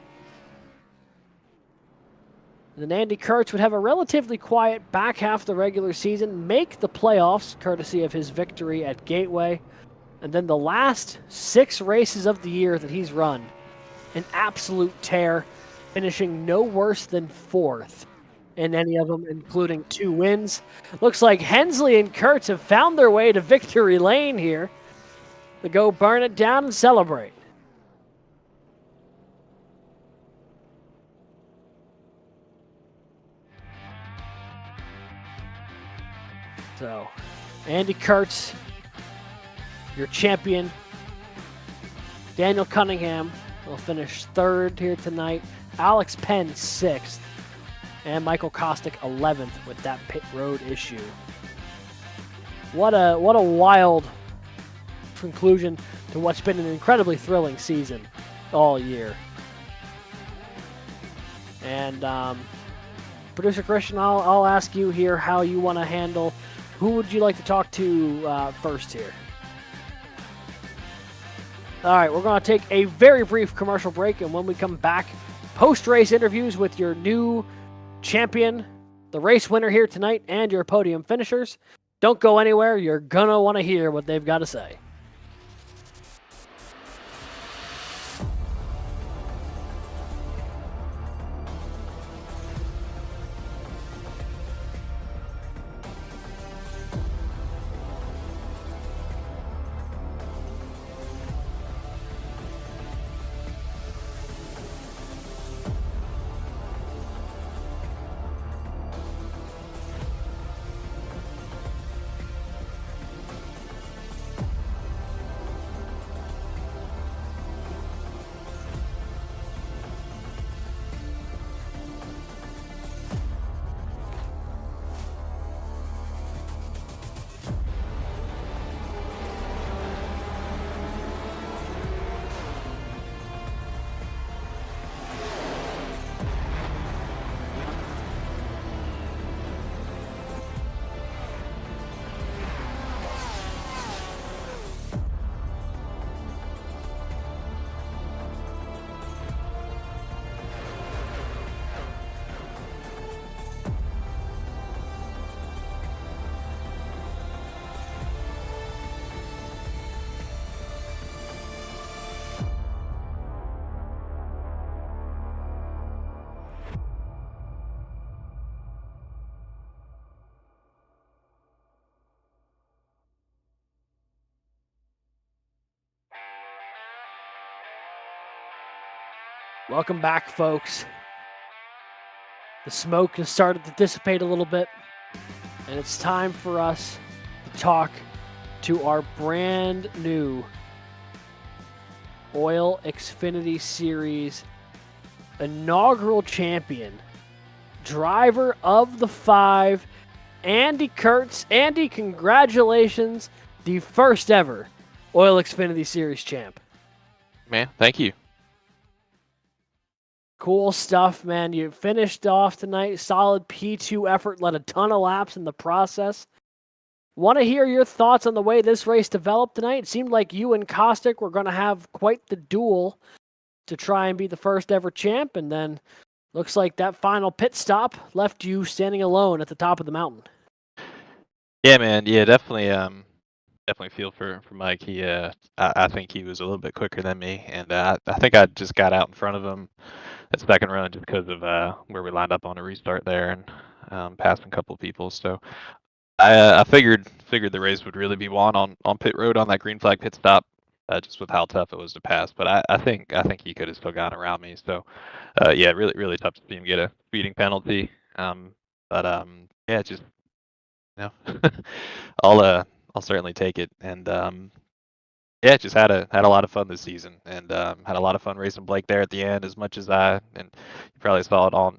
Then Andy Kurtz would have a relatively quiet back half of the regular season, make the playoffs, courtesy of his victory at Gateway. And then the last 6 races of the year that he's run, an absolute tear, finishing no worse than 4th in any of them, including 2 wins. Looks like Hensley and Kurtz have found their way to victory lane here to go burn it down and celebrate. So, Andy Kurtz, your champion. Daniel Cunningham will finish 3rd here tonight. Alex Penn 6th. And Michael Kostick 11th with that pit road issue. What a wild conclusion to what's been an incredibly thrilling season all year. And producer Christian, I'll ask you here how you want to handle. Who would you like to talk to first here? All right, we're going to take a very brief commercial break, and when we come back, post-race interviews with your new champion, the race winner here tonight, and your podium finishers. Don't go anywhere. You're going to want to hear what they've got to say. Welcome back, folks. The smoke has started to dissipate a little bit, and it's time for us to talk to our brand new OiL Xfinity Series inaugural champion, driver of the 5, Andy Kurtz. Andy, congratulations, the first ever OiL Xfinity Series champ. Man, thank you. Cool stuff, man. You finished off tonight. Solid P2 effort, led a ton of laps in the process. Want to hear your thoughts on the way this race developed tonight? It seemed like you and Kostick were going to have quite the duel to try and be the first ever champ, and then looks like that final pit stop left you standing alone at the top of the mountain. Yeah, man. Yeah, definitely. Definitely feel for Mike. He, I think he was a little bit quicker than me, and I think I just got out in front of him that second run just because of where we lined up on a restart there and passing a couple of people. So I figured the race would really be won on pit road on that green flag pit stop, just with how tough it was to pass. But I think he could have still gotten around me. So yeah, really tough to see him get a speeding penalty. Yeah, just you know, I'll certainly take it. And yeah, just had a lot of fun this season, and had a lot of fun racing Blake there at the end. As much as and you probably saw it on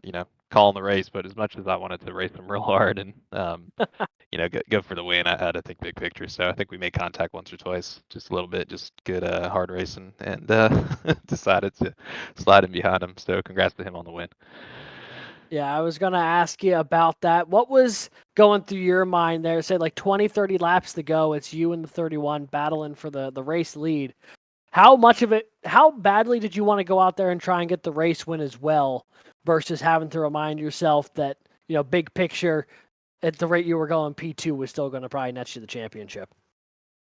calling the race, but as much as I wanted to race him real hard and go for the win, I had to think big picture. So I think we made contact once or twice, just a little bit, just good hard racing, and decided to slide in behind him. So congrats to him on the win. Yeah, I was going to ask you about that. What was going through your mind there? Say like 20, 30 laps to go. It's you and the 31 battling for the race lead. How badly did you want to go out there and try and get the race win as well versus having to remind yourself that, big picture, at the rate you were going, P2 was still going to probably net you the championship?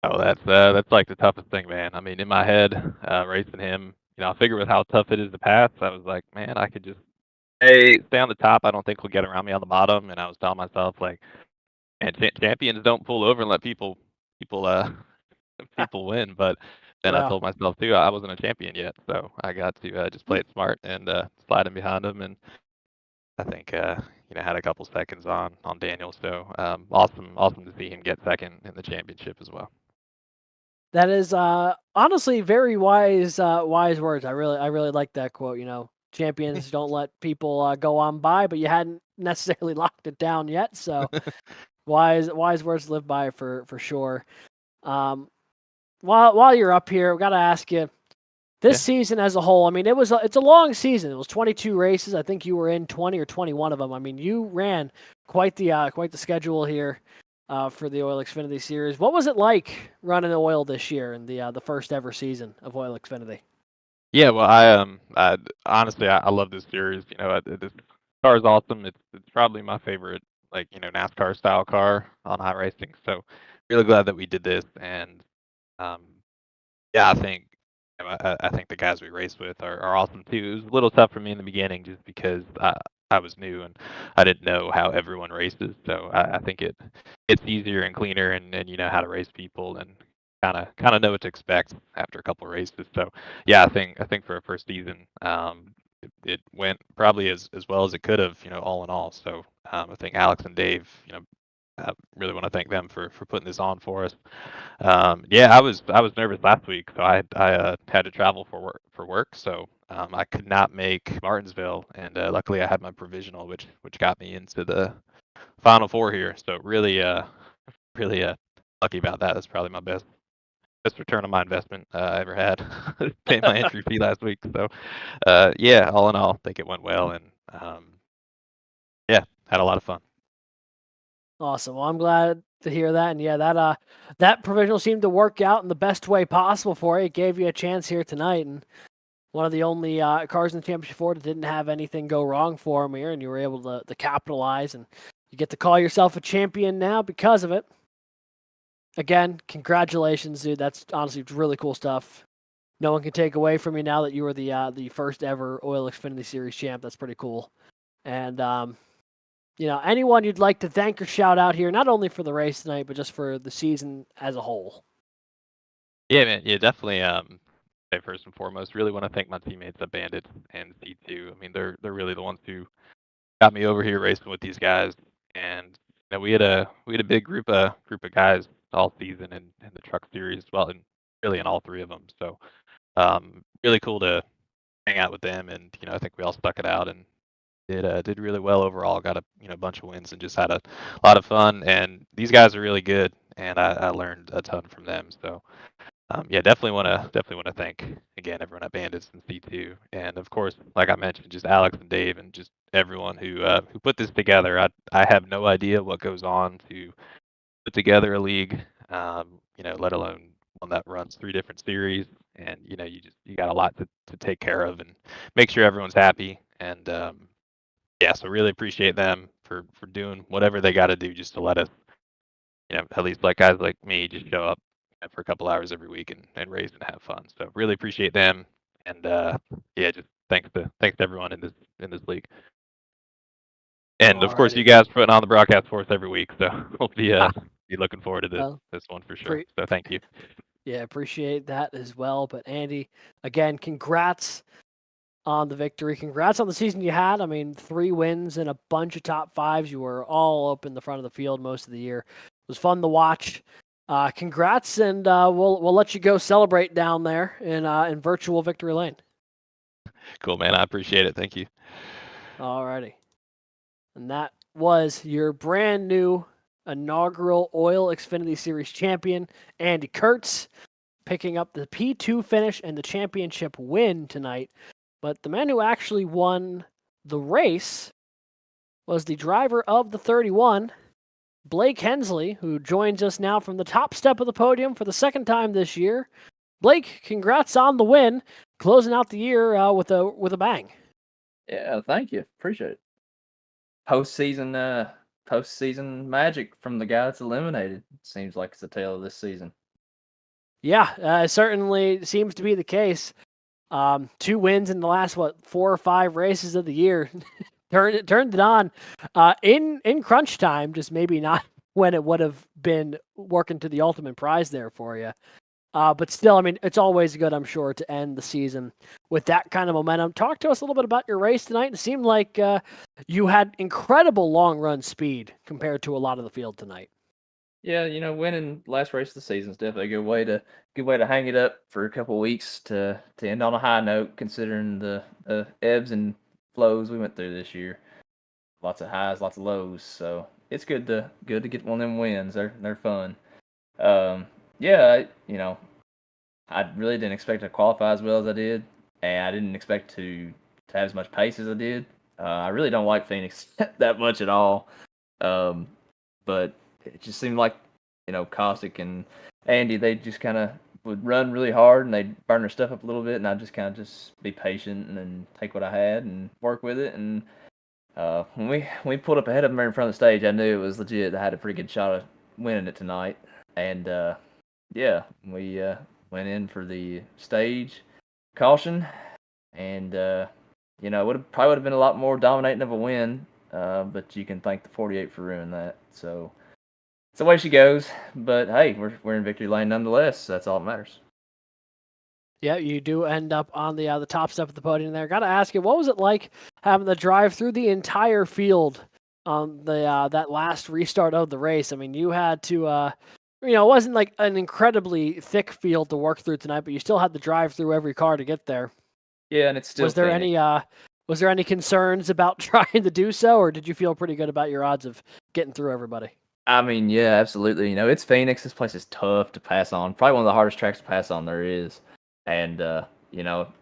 Oh, that's like the toughest thing, man. I mean, in my head, racing him, I figure with how tough it is to pass, I was like, man, I could just stay on the top. I don't think he'll get around me on the bottom. And I was telling myself, like, man, champions don't pull over and let people win. But then I Yeah. told myself too, I wasn't a champion yet, so I got to just play it smart and slide in behind him. And I think had a couple seconds on Daniel. So awesome to see him get second in the championship as well. That is honestly very wise words. I really like that quote. Champions don't let people go on by, but you hadn't necessarily locked it down yet. So wise words to live by for sure. While you're up here, we got to ask you this season as a whole. I mean, it's a long season. It was 22 races. I think you were in 20 or 21 of them. I mean, you ran quite the schedule here. For the OiL Xfinity Series. What was it like running OiL this year in the first ever season of OiL Xfinity? Yeah, well, I honestly I love this series. This car is awesome. It's probably my favorite, NASCAR style car on iRacing. So really glad that we did this, and yeah, I think the guys we race with are awesome too. It was a little tough for me in the beginning just because I was new and I didn't know how everyone races. So I think it's easier and cleaner, and you know how to race people and kind of know what to expect after a couple races. So yeah, I think for a first season, it went probably as well as it could have, all in all. So I think Alex and Dave, I really want to thank them for putting this on for us. Yeah, I was nervous last week, so I had to travel for work, so I could not make Martinsville, and luckily I had my provisional, which got me into the Final Four here. So really lucky about that. That's probably my best return on my investment I ever had. Paying my entry fee last week. So yeah, all in all, I think it went well, and yeah, had a lot of fun. Awesome. Well, I'm glad to hear that. And yeah, that provisional seemed to work out in the best way possible for you. It gave you a chance here tonight, and one of the only cars in the championship Ford that didn't have anything go wrong for him here, and you were able to capitalize, and you get to call yourself a champion now because of it. Again, congratulations, dude. That's honestly really cool stuff. No one can take away from you now that you were the first ever OiL Xfinity Series champ. That's pretty cool. And anyone you'd like to thank or shout out here, not only for the race tonight, but just for the season as a whole. Yeah, man. Yeah, definitely. say first and foremost, really want to thank my teammates at Bandit and C2. I mean, they're really the ones who got me over here racing with these guys. And we had a big group of guys all season in the truck series, well, and really in all three of them. So really cool to hang out with them, and I think we all stuck it out and did really well overall. Got a bunch of wins and just had a lot of fun. And these guys are really good, and I learned a ton from them. So yeah, definitely want to thank again everyone at Bandits and C2, and of course, like I mentioned, just Alex and Dave and just everyone who put this together. I have no idea what goes on to put together a league, let alone one that runs 3 different series, and you got a lot to take care of and make sure everyone's happy. And yeah, so really appreciate them for doing whatever they got to do just to let us, at least like guys like me, just show up for a couple hours every week and race and have fun. So really appreciate them, and yeah, just thanks to everyone in this league, and of course you Alrighty. guys putting on the broadcast for us every week. So we'll be looking forward to Well, this one for sure. pre- So thank you. yeah, appreciate that as well. But Andy, again, congrats on the victory. Congrats on the season you had. I mean, 3 wins and a bunch of top 5s. You were all up in the front of the field most of the year. It was fun to watch. Congrats, and we'll let you go celebrate down there in virtual victory lane. Cool, man. I appreciate it. Thank you. Alrighty. And that was your brand new inaugural OiL Xfinity Series champion, Andy Kurtz, picking up the P2 finish and the championship win tonight. But the man who actually won the race was the driver of the 31, Blake Hensley, who joins us now from the top step of the podium for the second time this year. Blake, congrats on the win, closing out the year with a bang. Yeah, thank you. Appreciate it. Postseason magic from the guy that's eliminated. Seems like it's the tale of this season. Yeah, it certainly seems to be the case. 2 wins in the last 4 or 5 races of the year. turned it on in crunch time, just maybe not when it would have been working to the ultimate prize there for you. But still, I mean, it's always good, I'm sure, to end the season with that kind of momentum. Talk to us a little bit about your race tonight. It seemed like you had incredible long run speed compared to a lot of the field tonight. Yeah, winning last race of the season is definitely a good way to hang it up for a couple weeks to end on a high note, considering the ebbs and flows we went through this year. Lots of highs, lots of lows. So it's good to get one of them wins. They're fun. Yeah, I really didn't expect to qualify as well as I did, and I didn't expect to have as much pace as I did. I really don't like Phoenix that much at all, but it just seemed like Caustic and Andy, they just kind of would run really hard and they'd burn their stuff up a little bit, and I'd just kind of just be patient and then take what I had and work with it. And when we pulled up ahead of them in front of the stage, I knew it was legit. I had a pretty good shot of winning it tonight, and yeah, we went in for the stage caution, and probably would have been a lot more dominating of a win, but you can thank the 48 for ruining that. So it's the way she goes. But hey, we're in victory lane nonetheless. So that's all that matters. Yeah, you do end up on the top step of the podium there. Got to ask you, what was it like having to drive through the entire field on that last restart of the race? I mean, you had to, it wasn't like an incredibly thick field to work through tonight, but you still had to drive through every car to get there. Yeah, and it's still. Was there any concerns about trying to do so, or did you feel pretty good about your odds of getting through everybody? I mean, yeah, absolutely. It's Phoenix. This place is tough to pass on. Probably one of the hardest tracks to pass on there is. And I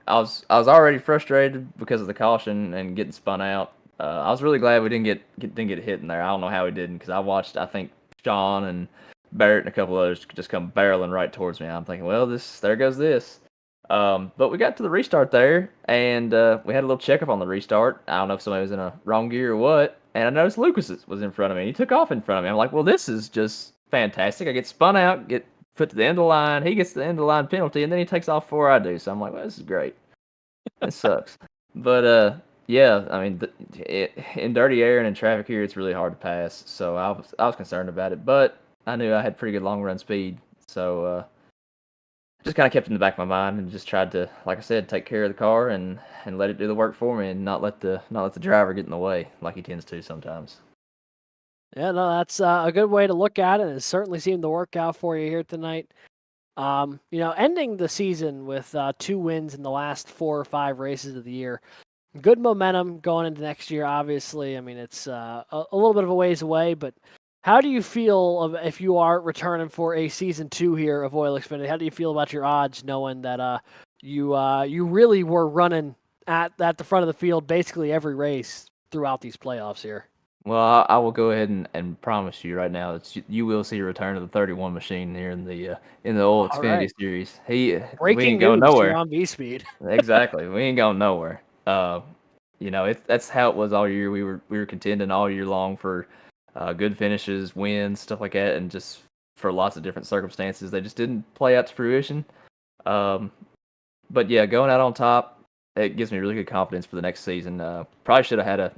was already frustrated because of the caution and getting spun out. I was really glad we didn't get hit in there. I don't know how we didn't, because I watched, I think, Sean and Barrett and a couple others just come barreling right towards me. I'm thinking, well, there goes this. But we got to the restart there, and we had a little checkup on the restart. I don't know if somebody was in a wrong gear or what, and I noticed Lucas was in front of me. He took off in front of me. I'm like, well, this is just fantastic. I get spun out, get put to the end of the line. He gets the end of the line penalty, and then he takes off before I do. So I'm like, well, this is great. It sucks. But yeah, I mean, in dirty air and in traffic here, it's really hard to pass. So I was concerned about it, but I knew I had pretty good long run speed. So just kind of kept it in the back of my mind and just tried to, like I said, take care of the car and let it do the work for me and not let the driver get in the way like he tends to sometimes. Yeah, no, that's a good way to look at it. It certainly seemed to work out for you here tonight. Ending the season with 2 wins in the last 4 or 5 races of the year. Good momentum going into next year, obviously. I mean, it's a little bit of a ways away, but how do you feel if you are returning for a season 2 here of OiL Xfinity? How do you feel about your odds knowing that you really were running at the front of the field basically every race throughout these playoffs here? Well, I will go ahead and promise you right now that you will see a return of the 31 machine here in the OiL All Xfinity right. series. We Breaking ain't going news here nowhere. on Vspeed. Exactly, we ain't going nowhere. That's how it was all year. We were contending all year long for good finishes, wins, stuff like that, and just for lots of different circumstances. They just didn't play out to fruition. But yeah, going out on top, it gives me really good confidence for the next season. Probably should have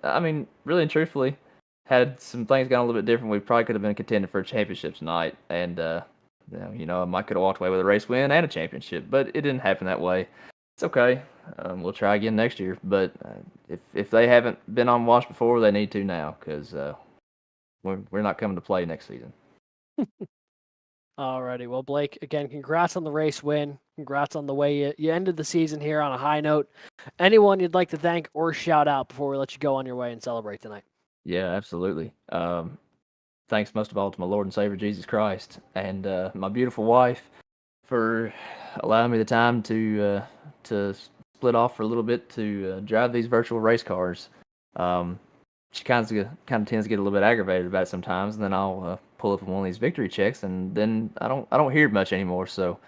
I mean, really and truthfully, had some things gone a little bit different, we probably could have been contending for a championship tonight. And, I might could have walked away with a race win and a championship, but it didn't happen that way. It's okay. We'll try again next year. But if they haven't been on watch before, they need to now because we're not coming to play next season. Alrighty. Well, Blake, again, congrats on the race win. Congrats on the way you ended the season here on a high note. Anyone you'd like to thank or shout out before we let you go on your way and celebrate tonight? Yeah, absolutely. Thanks most of all to my Lord and Savior Jesus Christ and my beautiful wife for allowing me the time to split off for a little bit to drive these virtual race cars. She kind of tends to get a little bit aggravated about it sometimes, and then I'll pull up one of these victory checks, and then I don't hear much anymore. So,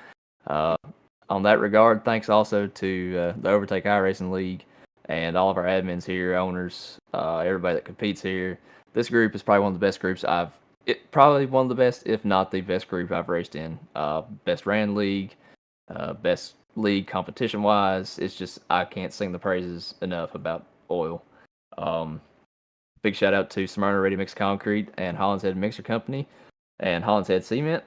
on that regard, thanks also to the Overtake iRacing League and all of our admins here, owners, everybody that competes here. This group is probably one of the best groups probably one of the best, if not the best group I've raced in. Best ran league, best league competition wise. It's just I can't sing the praises enough about OiL. Big shout out to Smyrna Ready Mix Concrete and Holland's Head Mixer Company and Holland's Head Cement.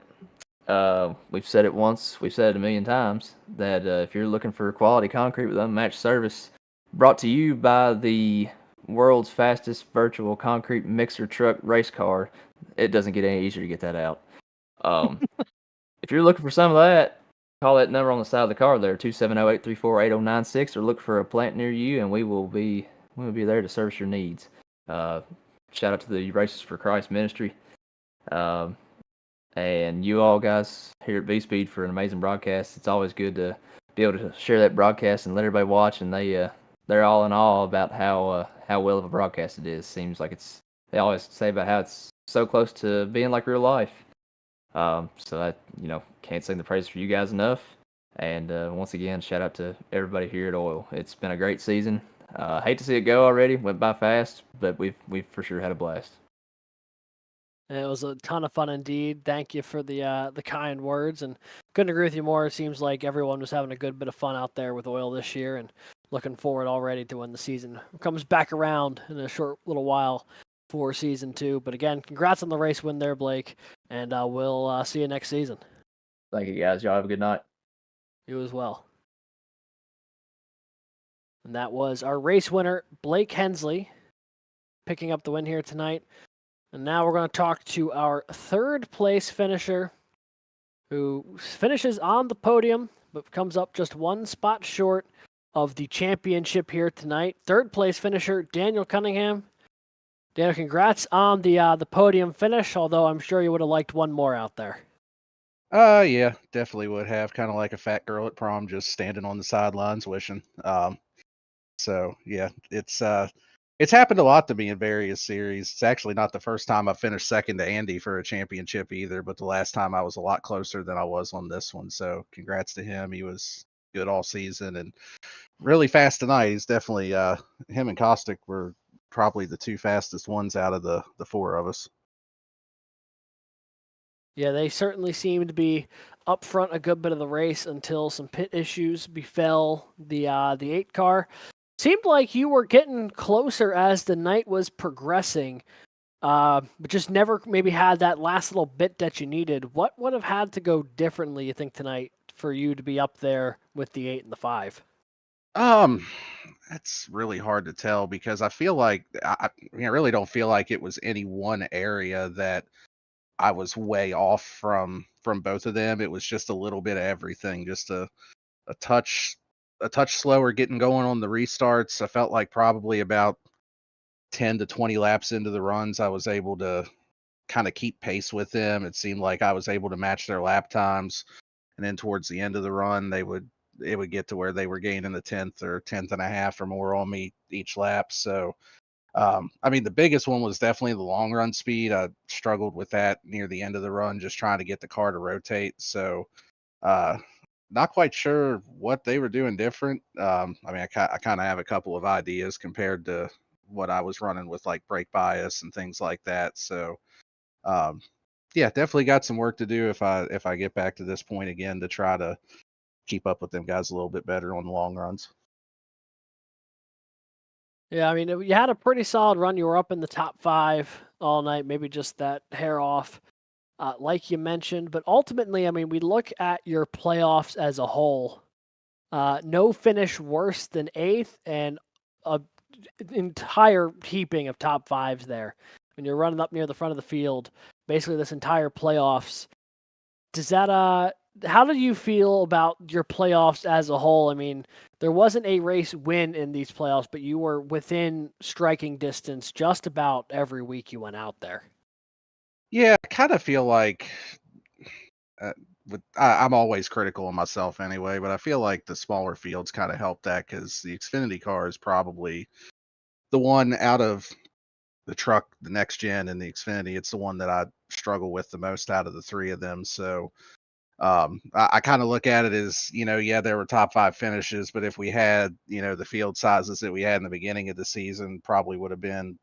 We've said it once, we've said it a million times that if you're looking for quality concrete with unmatched service, brought to you by the world's fastest virtual concrete mixer truck race car, it doesn't get any easier to get that out. If you're looking for some of that, call that number on the side of the car there, 270-834-8096, or look for a plant near you, and we will be there to service your needs. Shout out to the Races for Christ ministry. And you all guys here at Vspeed for an amazing broadcast. It's always good to be able to share that broadcast and let everybody watch, and they're all in awe about how well of a broadcast it is. Seems like they always say about how it's so close to being like real life. So I, can't sing the praise for you guys enough. And once again, shout out to everybody here at OiL. It's been a great season. Hate to see it go already. Went by fast, but we've for sure had a blast. It was a ton of fun indeed. Thank you for the kind words, and couldn't agree with you more. It seems like everyone was having a good bit of fun out there with OiL this year, and looking forward already to when the season comes back around in a short little while for season 2. But again, congrats on the race win there, Blake, and we'll see you next season. Thank you, guys. Y'all have a good night. You as well. And that was our race winner, Blake Hensley, picking up the win here tonight. And now we're going to talk to our third place finisher, who finishes on the podium, but comes up just one spot short of the championship here tonight. Third place finisher, Daniel Cunningham. Daniel, congrats on the podium finish, although I'm sure you would have liked one more out there. Yeah, definitely would have. Kind of like a fat girl at prom, just standing on the sidelines wishing. So yeah, it's happened a lot to me in various series. It's actually not the first time I finished second to Andy for a championship either, but the last time I was a lot closer than I was on this one. So congrats to him. He was good all season and really fast tonight. He's definitely him and Kostick were probably the two fastest ones out of the 4 of us. Yeah, they certainly seemed to be up front a good bit of the race until some pit issues befell the 8 car. Seemed like you were getting closer as the night was progressing. but just never maybe had that last little bit that you needed. What would have had to go differently, you think, tonight for you to be up there with the 8 and the 5? Um, that's really hard to tell because I feel like I really don't feel like it was any one area that I was way off from both of them. It was just a little bit of everything, just a touch a touch slower getting going on the restarts. I felt like probably about 10 to 20 laps into the runs, I was able to kind of keep pace with them. It seemed like I was able to match their lap times, and then towards the end of the run, it would get to where they were gaining a tenth or tenth and a half or more on me each lap. So, I mean, the biggest one was definitely the long run speed. I struggled with that near the end of the run, just trying to get the car to rotate. So, uh, not quite sure what they were doing different. I mean, I kind of have a couple of ideas compared to what I was running with like brake bias and things like that. So, um, yeah, definitely got some work to do if I get back to this point again to try to keep up with them guys a little bit better on the long runs. Yeah, I mean, you had a pretty solid run. You were up in the top 5 all night, maybe just that hair off, like you mentioned. But ultimately, I mean, we look at your playoffs as a whole. No finish worse than 8th, and a entire heaping of top 5s there. When you're running up near the front of the field, basically this entire playoffs. Does that how do you feel about your playoffs as a whole? I mean, there wasn't a race win in these playoffs, but you were within striking distance just about every week you went out there. Yeah, I kind of feel like uh, I'm always critical of myself anyway, but I feel like the smaller fields kind of help that because the Xfinity car is probably the one out of the truck, the next gen, and the Xfinity. It's the one that I struggle with the most out of the three of them. So I kind of look at it as, yeah, there were top 5 finishes, but if we had, the field sizes that we had in the beginning of the season, probably would have been,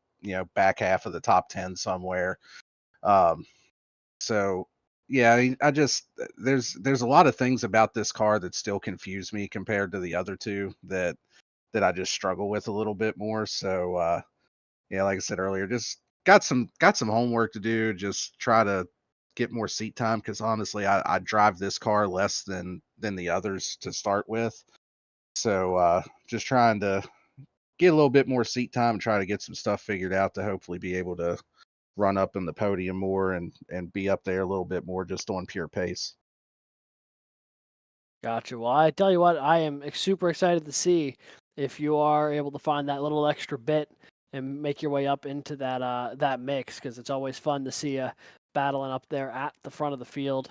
back half of the top 10 somewhere. Um, so yeah, I just there's a lot of things about this car that still confuse me compared to the other two that I just struggle with a little bit more. So yeah, like I said earlier, just got some homework to do. Just try to get more seat time because honestly, I drive this car less than the others to start with. So just trying to get a little bit more seat time and try to get some stuff figured out to hopefully be able to run up in the podium more and be up there a little bit more just on pure pace. Gotcha. Well, I tell you what, I am super excited to see if you are able to find that little extra bit and make your way up into that mix because it's always fun to see you battling up there at the front of the field.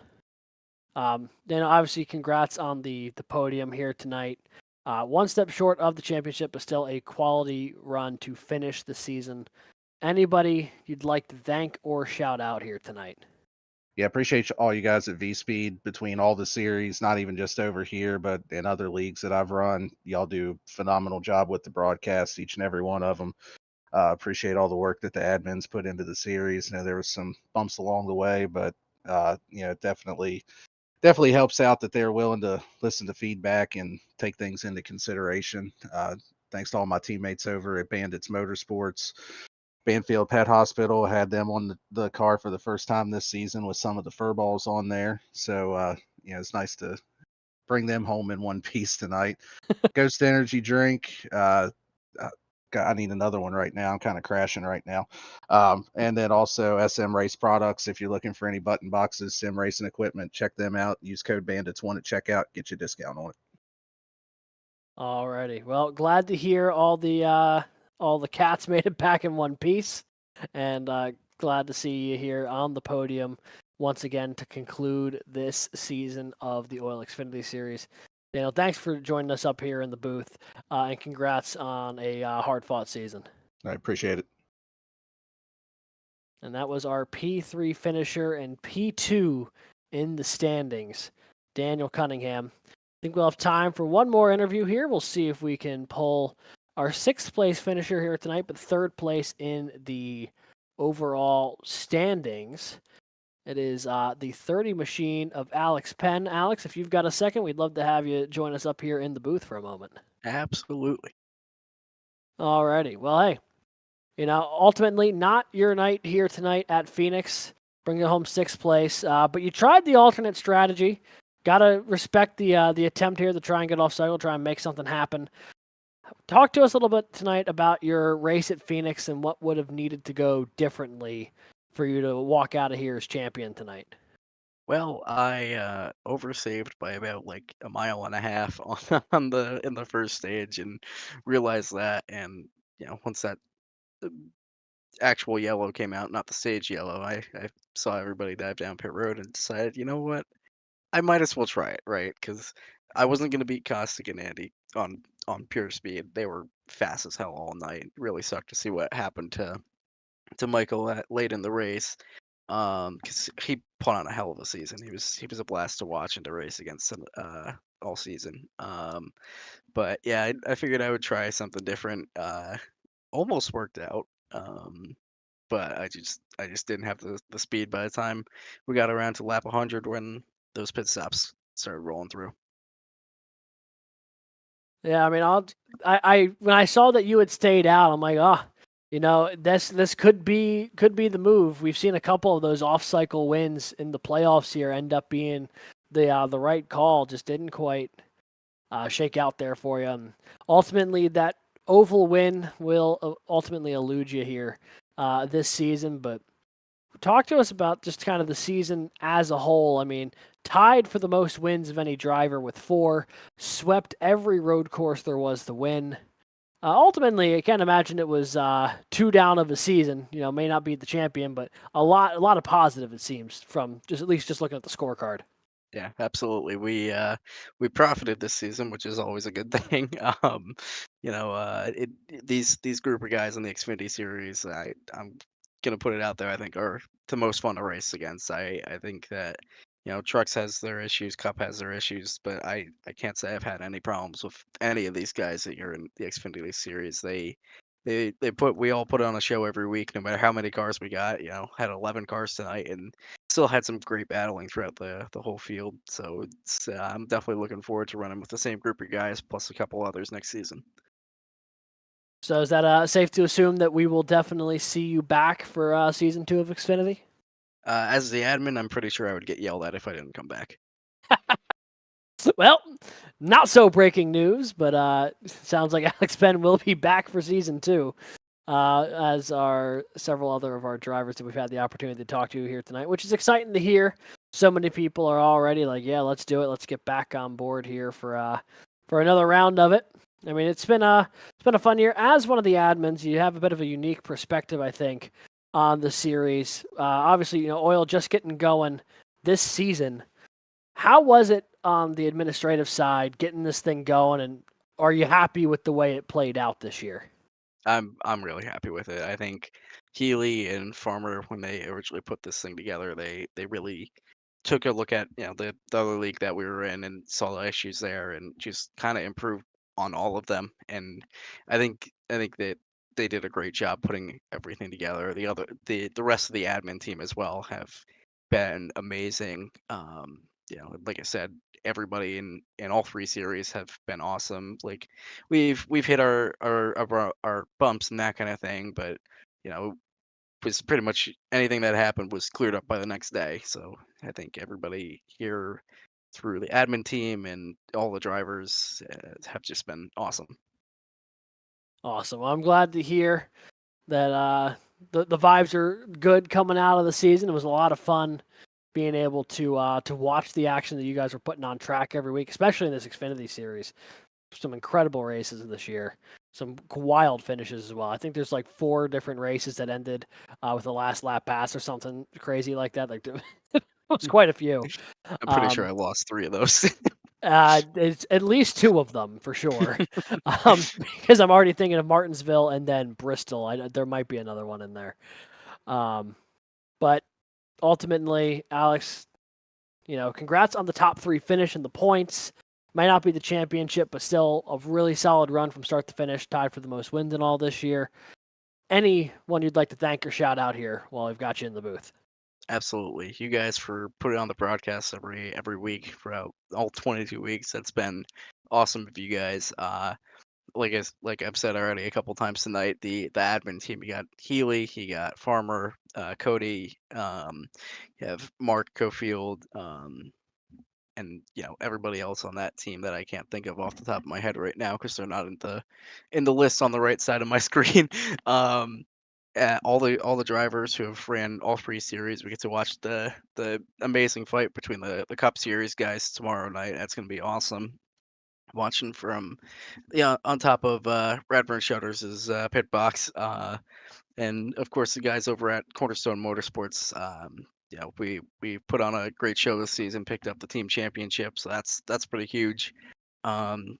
Obviously, congrats on the podium here tonight. One step short of the championship, but still a quality run to finish the season. Anybody you'd like to thank or shout out here tonight? Yeah, appreciate all you guys at Vspeed between all the series, not even just over here, but in other leagues that I've run. Y'all do a phenomenal job with the broadcast, each and every one of them. Appreciate all the work that the admins put into the series. There was some bumps along the way, but definitely helps out that they're willing to listen to feedback and take things into consideration. Thanks to all my teammates over at Bandits Motorsports. Banfield Pet Hospital had them on the car for the first time this season with some of the fur balls on there. So, it's nice to bring them home in one piece tonight. Ghost Energy drink. I need another one right now. I'm kind of crashing right now. And then also SM Race products. If you're looking for any button boxes, sim racing equipment, check them out. Use code Bandits1 at checkout. Get your discount on it. Alrighty. Well, glad to hear all the cats made it back in one piece, and glad to see you here on the podium once again to conclude this season of the OiL Xfinity Series. Daniel, thanks for joining us up here in the booth, and congrats on a hard-fought season. I appreciate it. And that was our P3 finisher and P2 in the standings, Daniel Cunningham. I think we'll have time for one more interview here. We'll see if we can pull our 6th place finisher here tonight, but 3rd place in the overall standings. It is the 30 machine of Alex Penn. Alex, if you've got a second, we'd love to have you join us up here in the booth for a moment. Absolutely. Alrighty. Well, hey, Ultimately not your night here tonight at Phoenix, bringing home 6th place. But you tried the alternate strategy. Got to respect the attempt here to try and get off cycle, try and make something happen. Talk to us a little bit tonight about your race at Phoenix and what would have needed to go differently for you to walk out of here as champion tonight. Well, I oversaved by about like a mile and a half on the in the first stage and realized that. And once that uh, actual yellow came out, not the stage yellow, I saw everybody dive down pit road and decided, you know what, I might as well try it, right? Because I wasn't gonna beat Caustic and Andy on pure speed. They were fast as hell all night. Really sucked to see what happened to Michael late in the race. Because he put on a hell of a season. He was a blast to watch and to race against all season. But yeah, I figured I would try something different. Almost worked out. But I just didn't have the speed by the time we got around to lap 100 when those pit stops started rolling through. Yeah, I mean, I when I saw that you had stayed out, I'm like, this could be the move. We've seen a couple of those off cycle wins in the playoffs here end up being the right call. Just didn't quite shake out there for you. And ultimately, that oval win will ultimately elude you here this season. But talk to us about just kind of the season as a whole. I mean, tied for the most wins of any driver with 4, swept every road course there was to win. Ultimately, I can't imagine it was 2 down of a season. May not be the champion, but a lot of positive it seems from at least looking at the scorecard. Yeah, absolutely. We profited this season, which is always a good thing. These group of guys in the Xfinity series, I'm gonna put it out there. I think are the most fun to race against. I think that Trucks has their issues, Cup has their issues, but I can't say I've had any problems with any of these guys that you're in the Xfinity series. We all put on a show every week, no matter how many cars we got. Had 11 cars tonight and still had some great battling throughout the whole field. So I'm definitely looking forward to running with the same group of guys plus a couple others next season. So is that safe to assume that we will definitely see you back for season 2 of Xfinity? As the admin, I'm pretty sure I would get yelled at if I didn't come back. Well, not so breaking news, but sounds like Alex Penn will be back for season 2, as are several other of our drivers that we've had the opportunity to talk to here tonight, which is exciting to hear. So many people are already like, yeah, let's do it. Let's get back on board here for another round of it. I mean, it's been a fun year. As one of the admins, you have a bit of a unique perspective, I think, on the series. Obviously, OiL just getting going this season. How was it on the administrative side getting this thing going, and are you happy with the way it played out this year? I'm really happy with it. I think Healy and Farmer, when they originally put this thing together, they really took a look at the other league that we were in and saw the issues there and just kind of improved on all of them. And I think that they did a great job putting everything together. The rest of the admin team as well have been amazing. Like I said, everybody in all 3 series have been awesome. Like we've hit our bumps and that kind of thing, but you know, was pretty much anything that happened was cleared up by the next day. So I think everybody here through the admin team and all the drivers have just been awesome. Awesome. Well, I'm glad to hear that the vibes are good coming out of the season. It was a lot of fun being able to watch the action that you guys were putting on track every week, especially in this Xfinity series. Some incredible races this year, some wild finishes as well. I think there's like 4 different races that ended with the last lap pass or something crazy like that. Like it was quite a few. I'm pretty sure I lost 3 of those. It's at least 2 of them for sure. Because I'm already thinking of Martinsville and then Bristol. There might be another one in there. But ultimately, Alex, congrats on the top 3 finish and the points. Might not be the championship, but still a really solid run from start to finish, tied for the most wins in all this year. Anyone you'd like to thank or shout out here while we've got you in the booth? Absolutely. You guys for putting on the broadcast every week throughout all 22 weeks. That's been awesome of you guys. like I've said already a couple times tonight, the admin team. You got Healy, you got Farmer, Cody, you have Mark Cofield, and everybody else on that team that I can't think of off the top of my head right now because they're not in the list on the right side of my screen. Um, all the drivers who have ran all 3 series, we get to watch the amazing fight between the Cup Series guys tomorrow night. That's gonna be awesome. Watching from on top of Radburn Shutters' pit box, and of course the guys over at Cornerstone Motorsports. We put on a great show this season, picked up the team championship, so that's pretty huge. Um,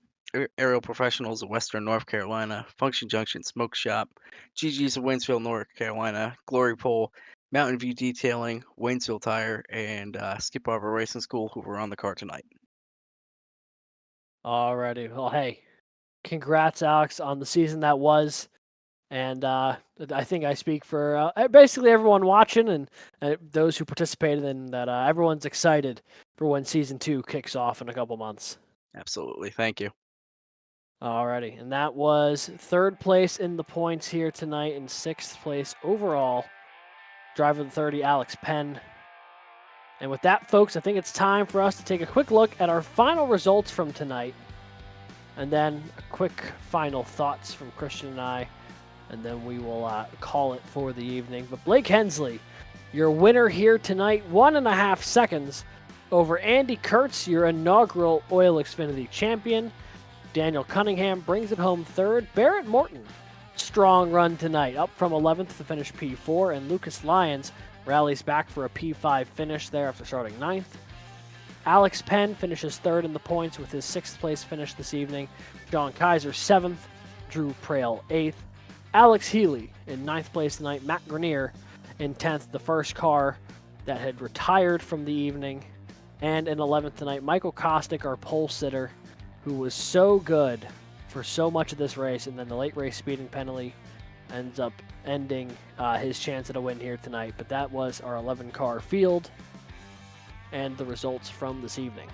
Aerial Professionals of Western North Carolina, Function Junction Smoke Shop, GG's of Waynesville, North Carolina, Glory Pole, Mountain View Detailing, Waynesville Tire, and Skip Barber Racing School, who were on the car tonight. Alrighty. Well, hey, congrats, Alex, on the season that was. And I think I speak for basically everyone watching and those who participated in that. Everyone's excited for when season 2 kicks off in a couple months. Absolutely. Thank you. Alrighty. And that was 3rd place in the points here tonight and 6th place overall. Driver of the 30, Alex Penn. And with that, folks, I think it's time for us to take a quick look at our final results from tonight. And then a quick final thoughts from Christian and I. And then we will call it for the evening. But Blake Hensley, your winner here tonight, 1.5 seconds over Andy Kurtz, your inaugural OiL Xfinity champion. Daniel Cunningham brings it home 3rd. Barrett Morton, strong run tonight, up from 11th to finish P4. And Lucas Lyons rallies back for a P5 finish there after starting 9th. Alex Penn finishes 3rd in the points with his 6th place finish this evening. John Kaiser 7th. Drew Prail 8th. Alex Healy in 9th place tonight. Matt Grenier in 10th, the first car that had retired from the evening. And in 11th tonight, Michael Kostick, our pole sitter, who was so good for so much of this race. And then the late race speeding penalty ends up ending his chance at a win here tonight. But that was our 11-car field and the results from this evening.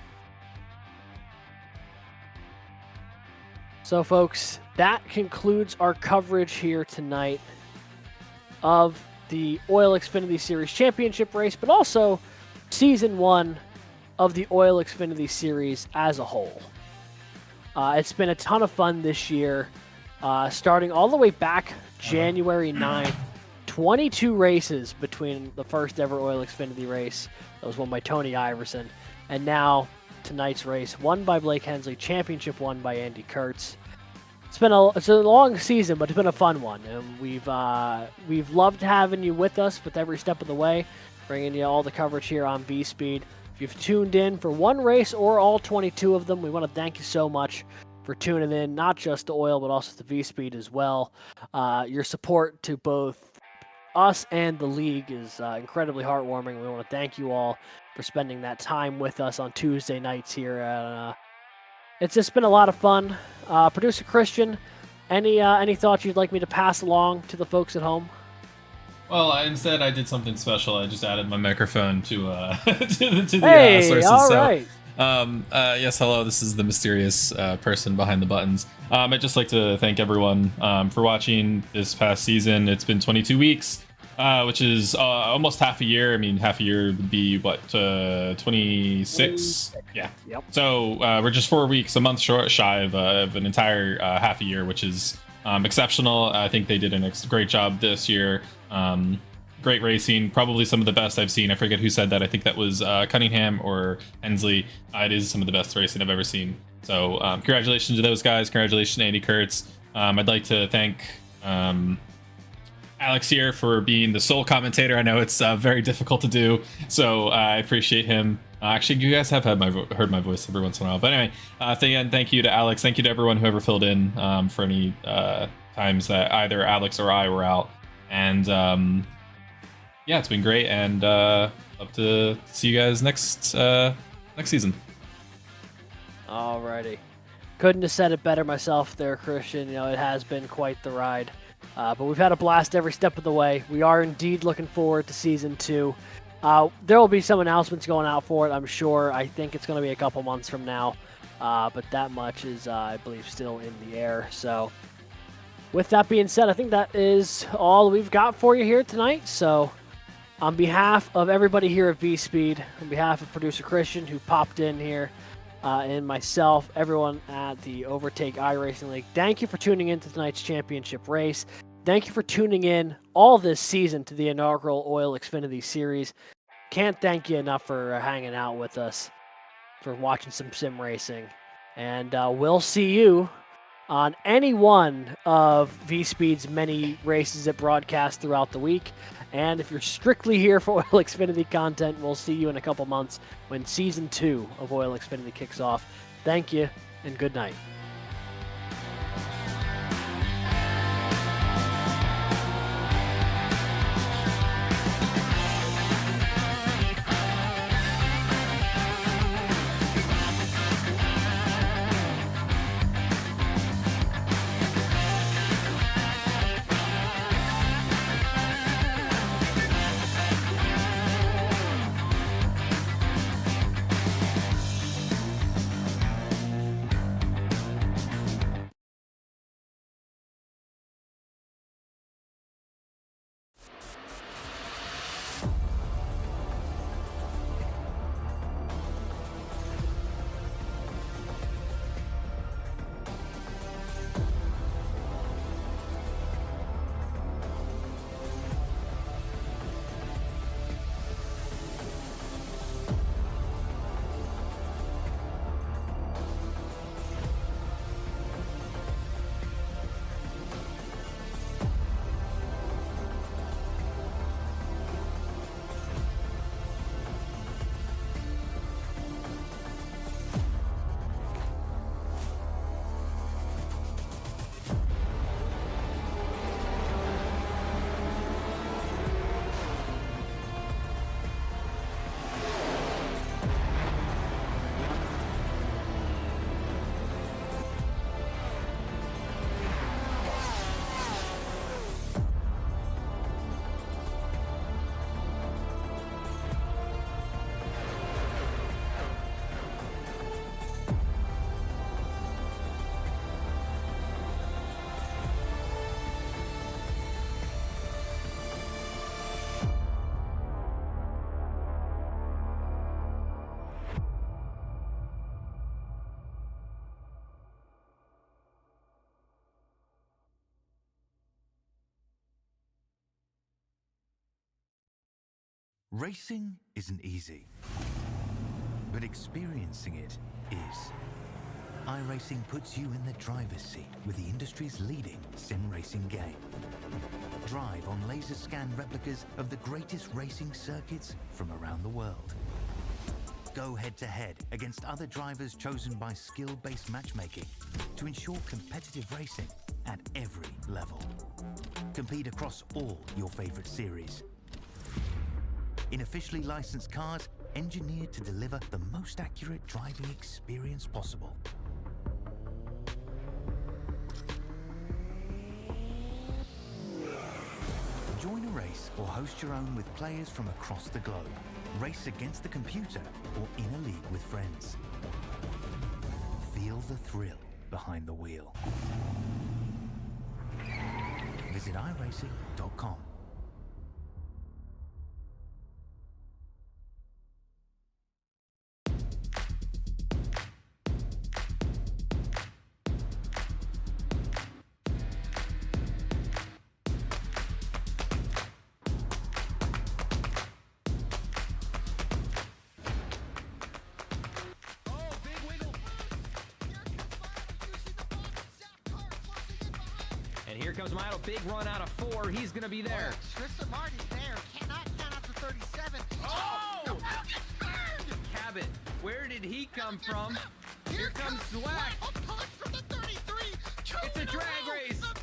So, folks, that concludes our coverage here tonight of the OiL Xfinity Series Championship race, but also Season 1 of the OiL Xfinity Series as a whole. It's been a ton of fun this year, starting all the way back January 9th. 22 races between the first ever OiL Xfinity race that was won by Tony Iverson, and now tonight's race won by Blake Hensley, championship won by Andy Kurtz. It's a long season, but it's been a fun one, and we've loved having you with us with every step of the way, bringing you all the coverage here on Vspeed. If you've tuned in for one race or all 22 of them, we want to thank you so much for tuning in, not just to OiL, but also to Vspeed as well. Your support to both us and the league is incredibly heartwarming. We want to thank you all for spending that time with us on Tuesday nights here. It's just been a lot of fun. Producer Christian, any thoughts you'd like me to pass along to the folks at home? Well, instead I did something special. I just added my microphone to the sources. All right. Yes, hello. This is the mysterious person behind the buttons. I'd just like to thank everyone for watching this past season. It's been 22 weeks, which is almost half a year. I mean, half a year would be, what, 26? Yeah. Yep. So we're just 4 weeks, a month shy of an entire half a year, which is exceptional. I think they did a great job this year. Great racing, probably some of the best I've seen. I forget who said that. I think that was Cunningham or Hensley. It is some of the best racing I've ever seen. So congratulations to those guys. Congratulations to Andy Kurtz. I'd like to thank Alex here for being the sole commentator. I know it's very difficult to do, so I appreciate him. Actually, you guys have heard my voice every once in a while. But anyway, thank you to Alex. Thank you to everyone who ever filled in for any times that either Alex or I were out. And yeah, it's been great, and love to see you guys next season. Alrighty. Couldn't have said it better myself there, Christian. You know, it has been quite the ride. But we've had a blast every step of the way. We are indeed looking forward to Season 2. There will be some announcements going out for it, I'm sure. I think it's going to be a couple months from now. but that much is, I believe, still in the air. So with that being said, I think that is all we've got for you here tonight. So on behalf of everybody here at Vspeed, on behalf of producer Christian, who popped in here, and myself, everyone at the Overtake iRacing League, thank you for tuning in to tonight's championship race. Thank you for tuning in all this season to the inaugural OiL Xfinity Series. Can't thank you enough for hanging out with us, for watching some sim racing. And we'll see you on any one of Vspeed's many races that broadcast throughout the week. And if you're strictly here for OiL Xfinity content, we'll see you in a couple months when Season 2 of OiL Xfinity kicks off. Thank you, and good night. Racing isn't easy, but experiencing it is. iRacing puts you in the driver's seat with the industry's leading sim racing game. Drive on laser scan replicas of the greatest racing circuits from around the world. Go head-to-head against other drivers chosen by skill-based matchmaking to ensure competitive racing at every level. Compete across all your favorite series. In officially licensed cars, engineered to deliver the most accurate driving experience possible. Join a race or host your own with players from across the globe. Race against the computer or in a league with friends. Feel the thrill behind the wheel. Visit iRacing.com. And here comes Milo, big run out of 4. He's going to be there. Tristan Martin's there. Cannot count out to 37. Oh! No, gets burned! Cabot, where did he come from? Here comes Zwack. A punch from the 33. It's a drag race. The